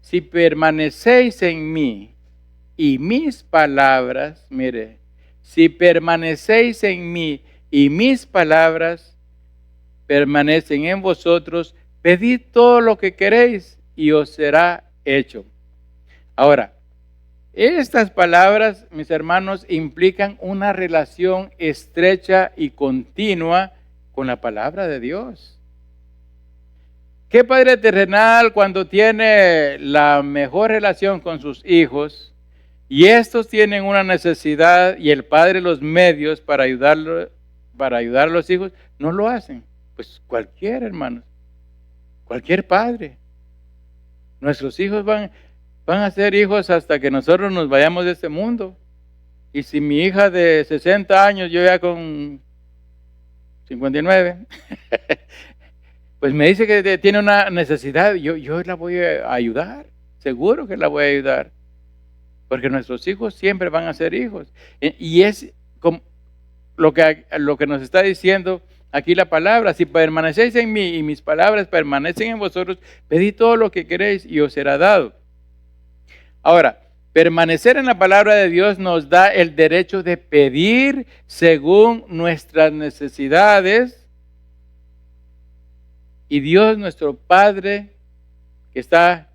si permanecéis en mí y mis palabras, mire, si permanecéis en mí y mis palabras permanecen en vosotros, pedid todo lo que queréis y os será hecho. Ahora, estas palabras, mis hermanos, implican una relación estrecha y continua con la palabra de Dios. ¿Qué padre terrenal cuando tiene la mejor relación con sus hijos y estos tienen una necesidad y el padre los medios para ayudar a los hijos, no lo hacen? Pues cualquier hermano, cualquier padre. Nuestros hijos van a ser hijos hasta que nosotros nos vayamos de este mundo. Y si mi hija de 60 años, yo ya con 59, pues me dice que tiene una necesidad, yo la voy a ayudar, seguro que la voy a ayudar. Porque nuestros hijos siempre van a ser hijos. Y es como lo que nos está diciendo aquí la palabra. Si permanecéis en mí y mis palabras permanecen en vosotros, pedid todo lo que queréis y os será dado. Ahora, permanecer en la palabra de Dios nos da el derecho de pedir según nuestras necesidades. Y Dios, nuestro Padre, que está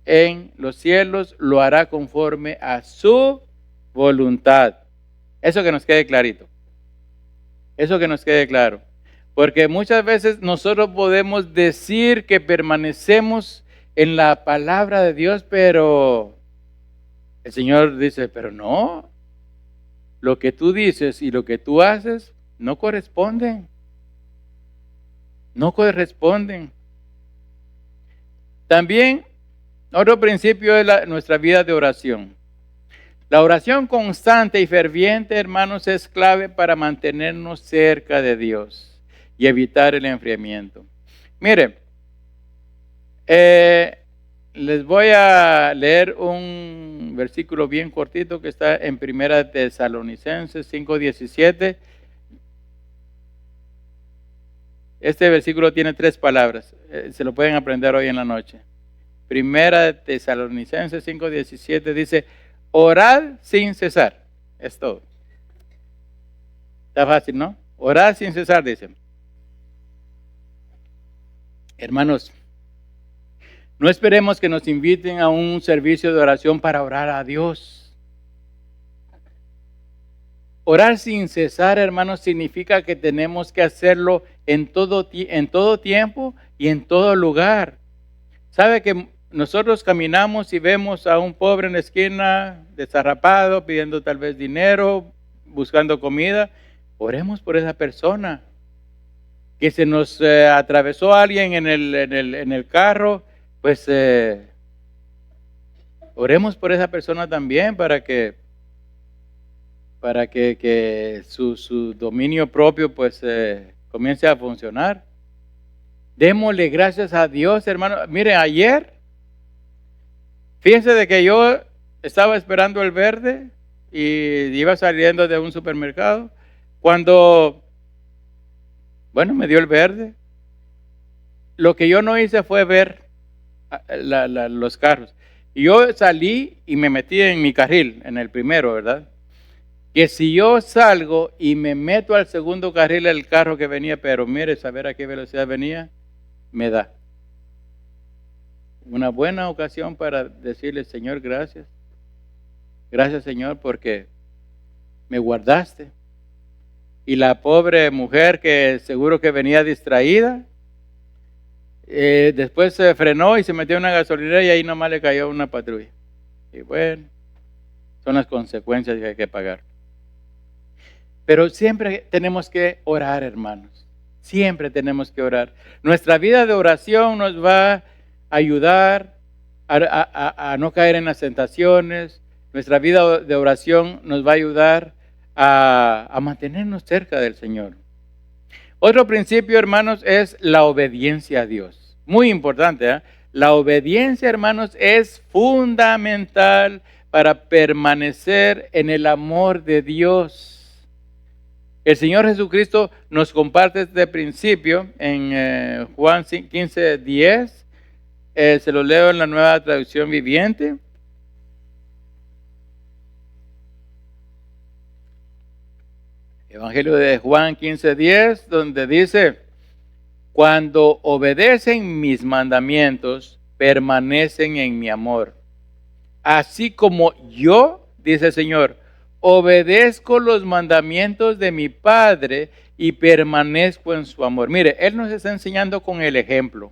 en los cielos lo hará conforme a su voluntad. Eso que nos quede clarito. Eso que nos quede claro. Porque muchas veces nosotros podemos decir que permanecemos en la palabra de Dios, pero el Señor dice, pero no, lo que tú dices y lo que tú haces no corresponden. No corresponden. También otro principio es nuestra vida de oración. La oración constante y ferviente, hermanos, es clave para mantenernos cerca de Dios y evitar el enfriamiento. Mire, les voy a leer un versículo bien cortito que está en 1 Tesalonicenses 5:17. Este versículo tiene 3 palabras. Se lo pueden aprender hoy en la noche. 1 Tesalonicenses 5:17 dice, orad sin cesar. Es todo. Está fácil, ¿no? Orad sin cesar, dice. Hermanos, no esperemos que nos inviten a un servicio de oración para orar a Dios. Orar sin cesar, hermanos, significa que tenemos que hacerlo en todo tiempo y en todo lugar. ¿Sabe que nosotros caminamos y vemos a un pobre en la esquina, desarrapado, pidiendo tal vez dinero, buscando comida? Oremos por esa persona. Que se nos atravesó alguien en el carro, pues oremos por esa persona también para que su dominio propio pues comience a funcionar. Démosle gracias a Dios, hermano. Mire, ayer, fíjense de que yo estaba esperando el verde y iba saliendo de un supermercado cuando, bueno, me dio el verde. Lo que yo no hice fue ver los carros. Y yo salí y me metí en mi carril, en el primero, ¿verdad? Que si yo salgo y me meto al segundo carril el carro que venía, pero mire, saber a qué velocidad venía, me da. Una buena ocasión para decirle, Señor, gracias. Gracias, Señor, porque me guardaste. Y la pobre mujer que seguro que venía distraída, después se frenó y se metió en una gasolinera y ahí nomás le cayó una patrulla. Y bueno, son las consecuencias que hay que pagar. Pero siempre tenemos que orar, hermanos. Siempre tenemos que orar. Nuestra vida de oración nos va a ayudar a no caer en las tentaciones. Nuestra vida de oración nos va a ayudar a mantenernos cerca del Señor. Otro principio, hermanos, es la obediencia a Dios. Muy importante, ¿eh? La obediencia, hermanos, es fundamental para permanecer en el amor de Dios. El Señor Jesucristo nos comparte este principio en Juan 15:10. Se lo leo en la Nueva Traducción Viviente. Evangelio de Juan 15:10, donde dice, cuando obedecen mis mandamientos, permanecen en mi amor. Así como yo, dice el Señor, obedezco los mandamientos de mi Padre y permanezco en su amor. Mire, Él nos está enseñando con el ejemplo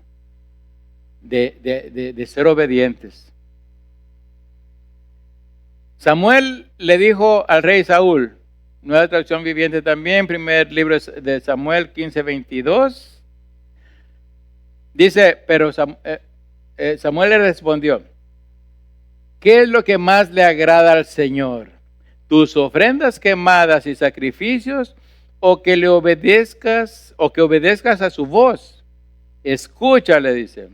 de ser obedientes. Samuel le dijo al rey Saúl, Nueva Traducción Viviente también, primer libro de Samuel 15:22, dice, pero Samuel le respondió, ¿qué es lo que más le agrada al Señor? ¿Tus ofrendas quemadas y sacrificios o que le obedezcas a su voz? Escúchale, dice.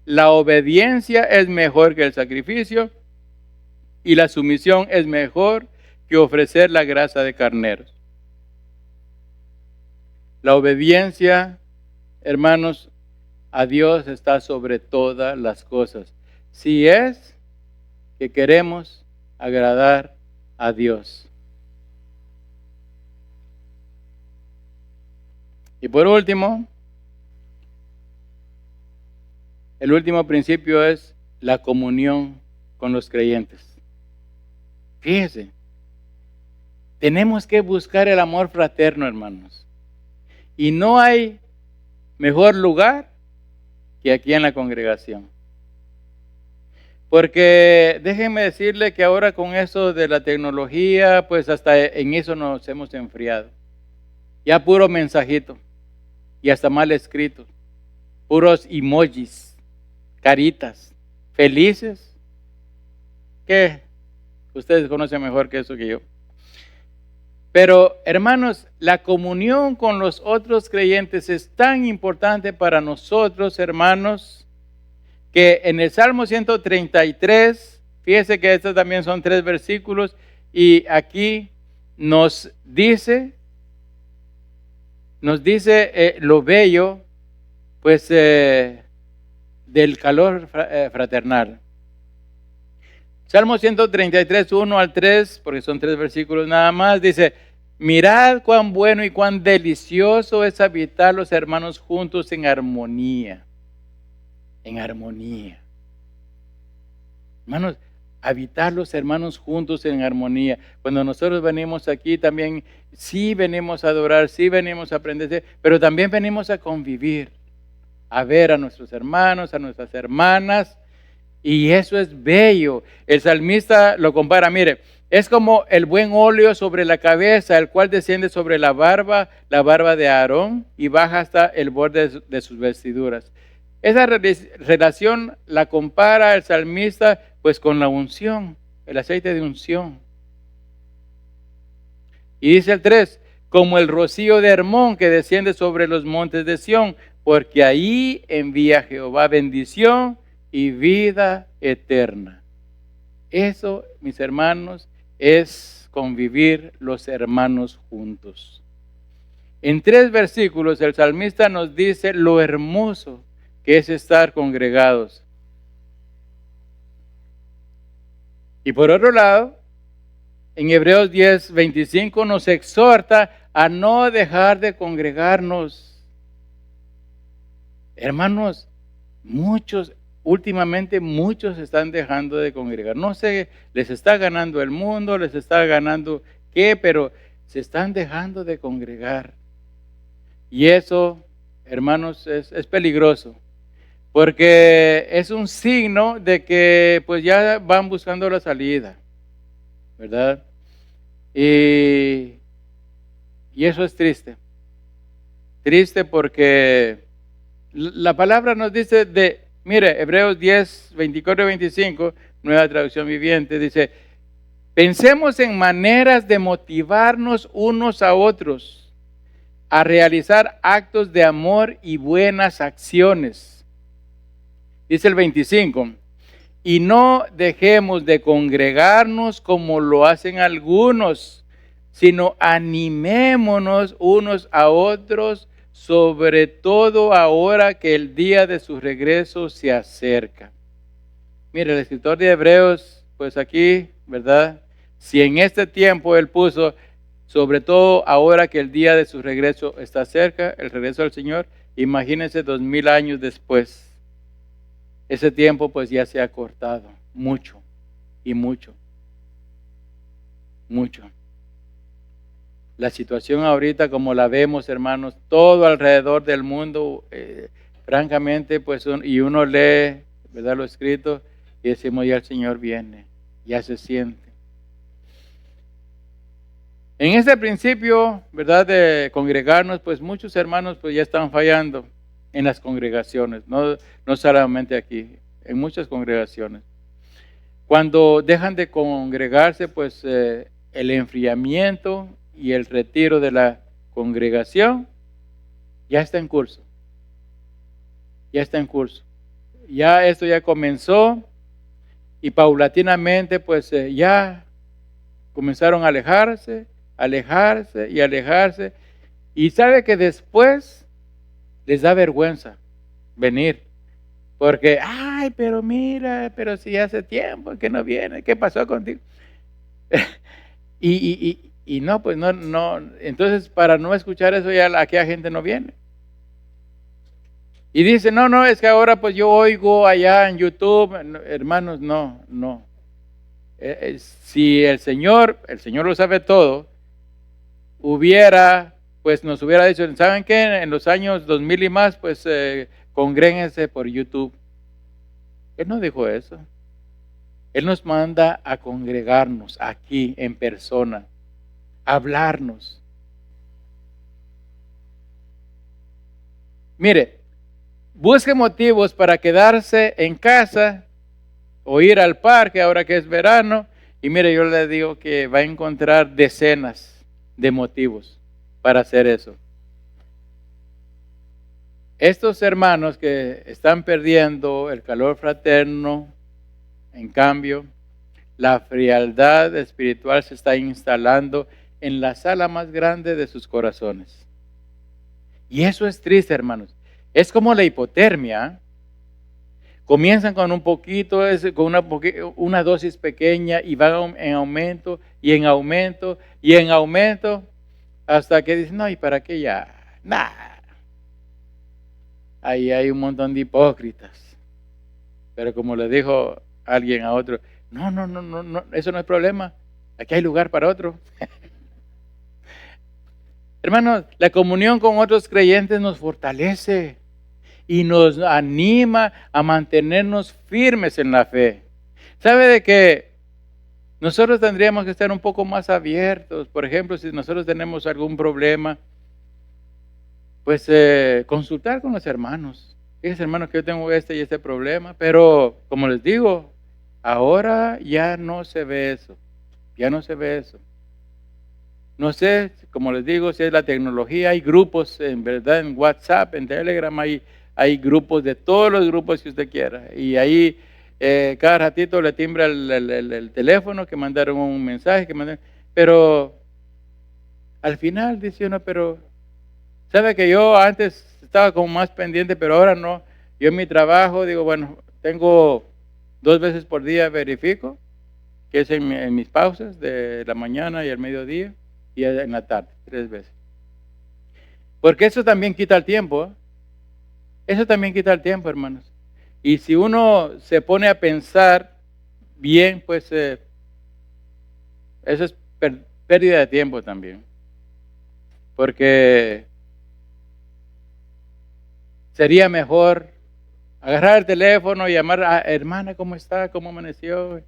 La obediencia es mejor que el sacrificio y la sumisión es mejor que ofrecer la grasa de carneros. La obediencia, hermanos, a Dios está sobre todas las cosas. Si es que queremos agradar a Dios. Y por último, el último principio es la comunión con los creyentes. Fíjese, tenemos que buscar el amor fraterno, hermanos. Y no hay mejor lugar que aquí en la congregación. Porque déjenme decirle que ahora con eso de la tecnología, pues hasta en eso nos hemos enfriado. Ya puro mensajito y hasta mal escrito. Puros emojis, caritas, felices. ¿Qué? Ustedes conocen mejor que eso que yo. Pero, hermanos, la comunión con los otros creyentes es tan importante para nosotros, hermanos, que en el Salmo 133, fíjese que estos también son 3 versículos, y aquí nos dice lo bello, pues, del calor fraternal. Salmo 133, 1 al 3, porque son 3 versículos nada más, dice: mirad cuán bueno y cuán delicioso es habitar los hermanos juntos en armonía. En armonía. Hermanos, habitar los hermanos juntos en armonía. Cuando nosotros venimos aquí también, sí venimos a adorar, sí venimos a aprender, pero también venimos a convivir, a ver a nuestros hermanos, a nuestras hermanas. Y eso es bello. El salmista lo compara, mire, es como el buen óleo sobre la cabeza, el cual desciende sobre la barba de Aarón, y baja hasta el borde de sus vestiduras. Esa relación la compara el salmista pues con la unción, el aceite de unción. Y dice el 3, como el rocío de Hermón que desciende sobre los montes de Sión, porque ahí envía Jehová bendición y vida eterna. Eso, mis hermanos, es convivir los hermanos juntos. En 3 versículos el salmista nos dice lo hermoso que es estar congregados. Y por otro lado, en Hebreos 10, 25 nos exhorta a no dejar de congregarnos. Hermanos, últimamente muchos están dejando de congregar. No sé, les está ganando el mundo, les está ganando qué, pero se están dejando de congregar. Y eso, hermanos, es peligroso. Porque es un signo de que pues ya van buscando la salida, ¿verdad? Y eso es triste. Triste porque la palabra nos dice mire, Hebreos 10, 24 y 25, nueva traducción viviente, dice: pensemos en maneras de motivarnos unos a otros a realizar actos de amor y buenas acciones. Dice el 25, y no dejemos de congregarnos como lo hacen algunos, sino animémonos unos a otros, sobre todo ahora que el día de su regreso se acerca. Mire, el escritor de Hebreos, pues aquí, ¿verdad? Si en este tiempo él puso, sobre todo ahora que el día de su regreso está cerca, el regreso del Señor, imagínense 2000 años después. Ese tiempo pues ya se ha cortado mucho y mucho. La situación ahorita como la vemos, hermanos, todo alrededor del mundo, francamente, pues y uno lee, ¿verdad?, lo escrito y decimos: ya el Señor viene, ya se siente. En ese principio, ¿verdad?, de congregarnos, pues muchos hermanos pues ya están fallando en las congregaciones, no solamente aquí, en muchas congregaciones. Cuando dejan de congregarse, pues el enfriamiento y el retiro de la congregación ya está en curso. Ya esto ya comenzó y paulatinamente pues ya comenzaron a alejarse. Y sabe que después les da vergüenza venir. Porque, ay, pero mira, pero si hace tiempo que no viene, ¿qué pasó contigo? y no, pues no. Entonces, para no escuchar eso, ya aquella gente no viene. Y dice, no, es que ahora pues yo oigo allá en YouTube. No, hermanos, no. Si el Señor lo sabe todo, pues nos hubiera dicho, ¿saben qué? En los años 2000 y más, pues congréguense por YouTube. Él no dijo eso. Él nos manda a congregarnos aquí en persona, a hablarnos. Mire, busque motivos para quedarse en casa o ir al parque ahora que es verano. Y mire, yo le digo que va a encontrar decenas de motivos para hacer eso. Estos hermanos que están perdiendo el calor fraterno, en cambio, la frialdad espiritual se está instalando en la sala más grande de sus corazones. Y eso es triste, hermanos. Es como la hipotermia. Comienzan con un poquito, con una dosis pequeña y van en aumento y en aumento y en aumento hasta que dicen, no, ¿y para qué ya? Nah. Ahí hay un montón de hipócritas. Pero como le dijo alguien a otro, no, eso no es problema. Aquí hay lugar para otro. Hermanos, la comunión con otros creyentes nos fortalece y nos anima a mantenernos firmes en la fe. ¿Sabe de que nosotros tendríamos que estar un poco más abiertos? Por ejemplo, si nosotros tenemos algún problema, pues consultar con los hermanos. Fíjense, hermanos, que yo tengo este y este problema, pero como les digo, ahora ya no se ve eso. Ya no se ve eso. No sé, como les digo, si es la tecnología, hay grupos, en verdad, en WhatsApp, en Telegram, hay grupos de todos los grupos que usted quiera. Y ahí cada ratito le timbra el teléfono, que mandaron un mensaje, pero al final dice uno, pero sabe que yo antes estaba como más pendiente, pero ahora no. Yo en mi trabajo digo, bueno, tengo 2 veces por día verifico, que es en mis pausas de la mañana y el mediodía, y en la tarde, 3 veces. Porque eso también quita el tiempo. Eso también quita el tiempo, hermanos. Y si uno se pone a pensar bien, pues eso es pérdida de tiempo también. Porque sería mejor agarrar el teléfono y llamar a hermana, ¿cómo está? ¿Cómo amaneció?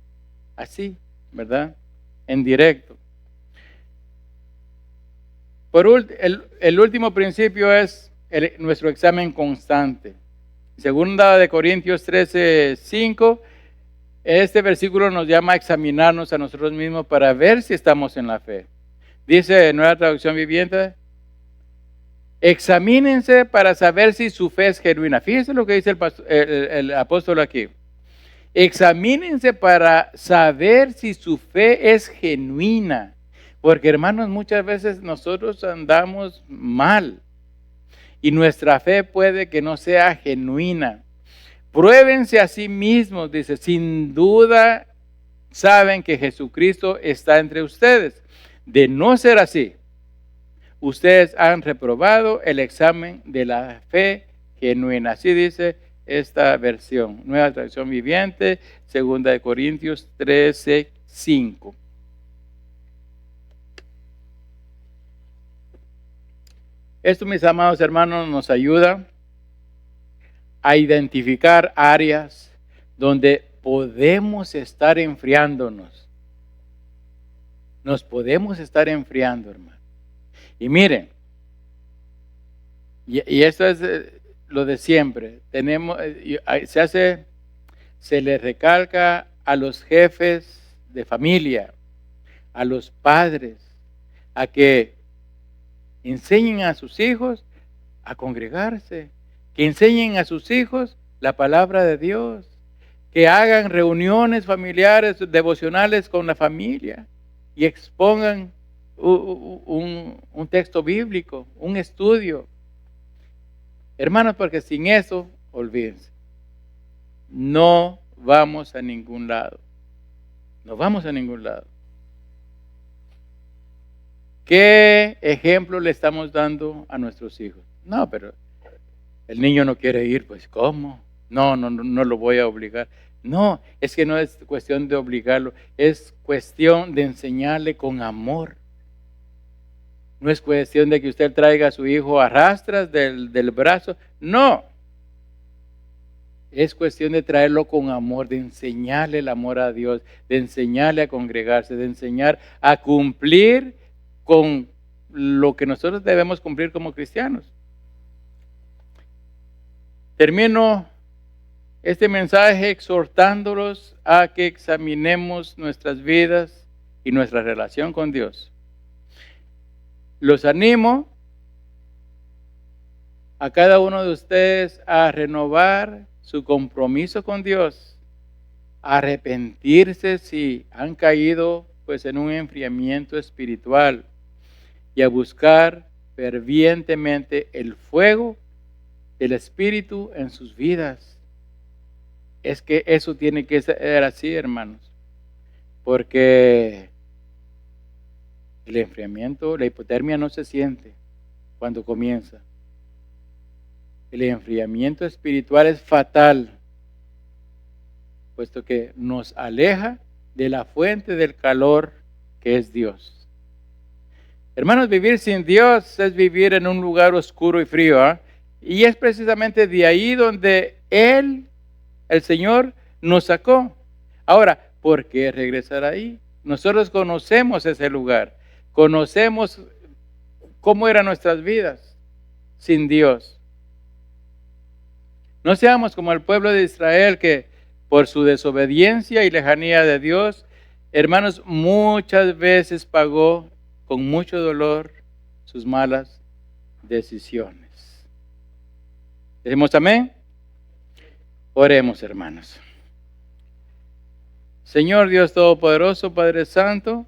Así, ¿verdad? En directo. El último principio es nuestro examen constante. Segunda de Corintios 13:5, este versículo nos llama a examinarnos a nosotros mismos para ver si estamos en la fe. Dice Nueva Traducción Viviente, examínense para saber si su fe es genuina. Fíjense lo que dice el apóstol aquí. Examínense para saber si su fe es genuina. Porque, hermanos, muchas veces nosotros andamos mal y nuestra fe puede que no sea genuina. Pruébense a sí mismos, dice, sin duda saben que Jesucristo está entre ustedes. De no ser así, ustedes han reprobado el examen de la fe genuina. Así dice esta versión, Nueva Traducción Viviente, 2 de Corintios 13:5. Esto, mis amados hermanos, nos ayuda a identificar áreas donde podemos estar enfriándonos. Nos podemos estar enfriando, hermano. Y miren, y esto es lo de siempre. Se le recalca a los jefes de familia, a los padres, a que enseñen a sus hijos a congregarse, que enseñen a sus hijos la palabra de Dios, que hagan reuniones familiares, devocionales con la familia y expongan un texto bíblico, un estudio. Hermanos, porque sin eso, olvídense, no vamos a ningún lado. No vamos a ningún lado. ¿Qué ejemplo le estamos dando a nuestros hijos? No, pero El niño no quiere ir, pues ¿cómo? No lo voy a obligar. No, es que no es cuestión de obligarlo, es cuestión de enseñarle con amor. No es cuestión de que usted traiga a su hijo a rastras del brazo. No. Es cuestión de traerlo con amor, de enseñarle el amor a Dios, de enseñarle a congregarse, de enseñar a cumplir con lo que nosotros debemos cumplir como cristianos. Termino este mensaje exhortándolos a que examinemos nuestras vidas y nuestra relación con Dios. Los animo a cada uno de ustedes a renovar su compromiso con Dios, a arrepentirse si han caído pues en un enfriamiento espiritual y a buscar fervientemente el fuego del Espíritu en sus vidas. Es que eso tiene que ser así, hermanos, porque el enfriamiento, la hipotermia no se siente cuando comienza. El enfriamiento espiritual es fatal, puesto que nos aleja de la fuente del calor que es Dios. Hermanos, vivir sin Dios es vivir en un lugar oscuro y frío, ¿eh? Y es precisamente de ahí donde Él, el Señor, nos sacó. Ahora, ¿por qué regresar ahí? Nosotros conocemos ese lugar, conocemos cómo eran nuestras vidas sin Dios. No seamos como el pueblo de Israel que por su desobediencia y lejanía de Dios, hermanos, muchas veces pagó con mucho dolor sus malas decisiones. ¿Decimos amén? Oremos, hermanos. Señor Dios Todopoderoso, Padre Santo,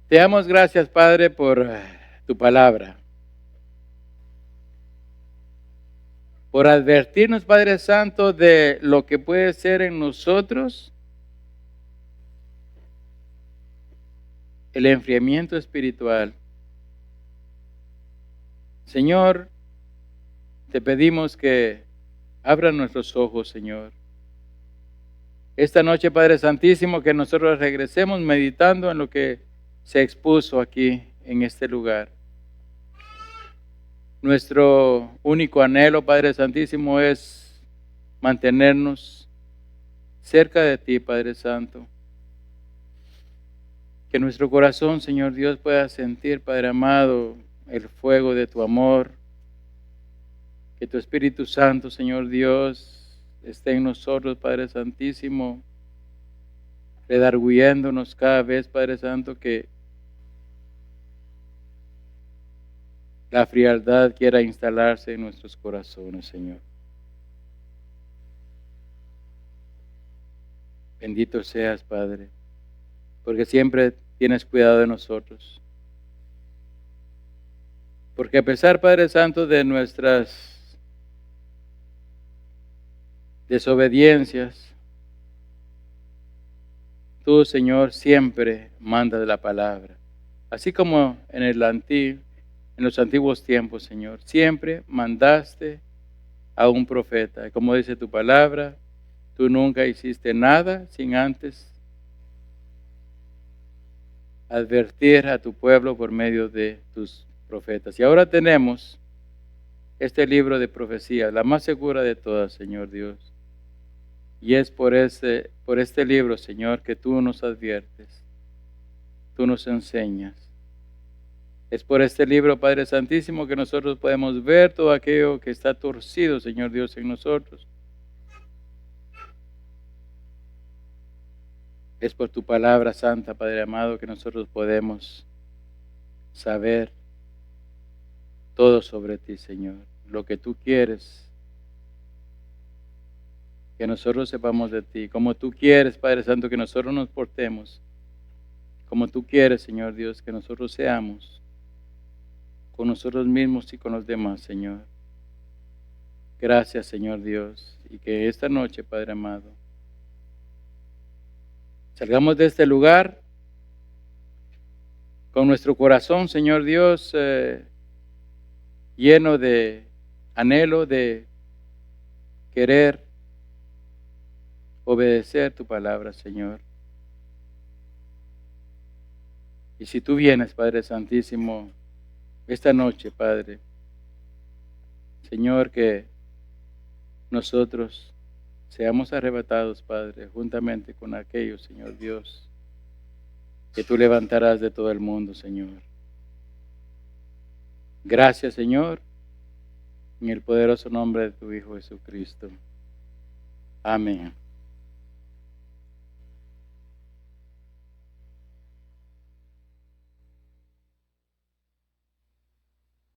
te damos gracias, Padre, por tu palabra. Por advertirnos, Padre Santo, de lo que puede ser en nosotros el enfriamiento espiritual. Señor, te pedimos que abra nuestros ojos, Señor. Esta noche, Padre Santísimo, que nosotros regresemos meditando en lo que se expuso aquí en este lugar. Nuestro único anhelo, Padre Santísimo, es mantenernos cerca de ti, Padre Santo. Que nuestro corazón, Señor Dios, pueda sentir, Padre amado, el fuego de tu amor. Que tu Espíritu Santo, Señor Dios, esté en nosotros, Padre Santísimo, redarguyéndonos cada vez, Padre Santo, que la frialdad quiera instalarse en nuestros corazones, Señor. Bendito seas, Padre, porque siempre tienes cuidado de nosotros. Porque a pesar, Padre Santo, de nuestras desobediencias, tú, Señor, siempre mandas la palabra. Así como en los antiguos tiempos, Señor, siempre mandaste a un profeta. Como dice tu palabra, tú nunca hiciste nada sin antes advertir a tu pueblo por medio de tus profetas. Y ahora tenemos este libro de profecía, la más segura de todas, Señor Dios. Y es por este libro, Señor, que tú nos adviertes, tú nos enseñas. Es por este libro, Padre Santísimo, que nosotros podemos ver todo aquello que está torcido, Señor Dios, en nosotros. Es por tu palabra santa, Padre amado, que nosotros podemos saber todo sobre ti, Señor. Lo que tú quieres, que nosotros sepamos de ti. Como tú quieres, Padre Santo, que nosotros nos portemos. Como tú quieres, Señor Dios, que nosotros seamos con nosotros mismos y con los demás, Señor. Gracias, Señor Dios. Y que esta noche, Padre amado, salgamos de este lugar con nuestro corazón, Señor Dios, lleno de anhelo de querer obedecer tu palabra, Señor. Y si tú vienes, Padre Santísimo, esta noche, Padre, Señor, que nosotros seamos arrebatados, Padre, juntamente con aquellos, Señor Dios, que tú levantarás de todo el mundo, Señor. Gracias, Señor, en el poderoso nombre de tu Hijo Jesucristo. Amén.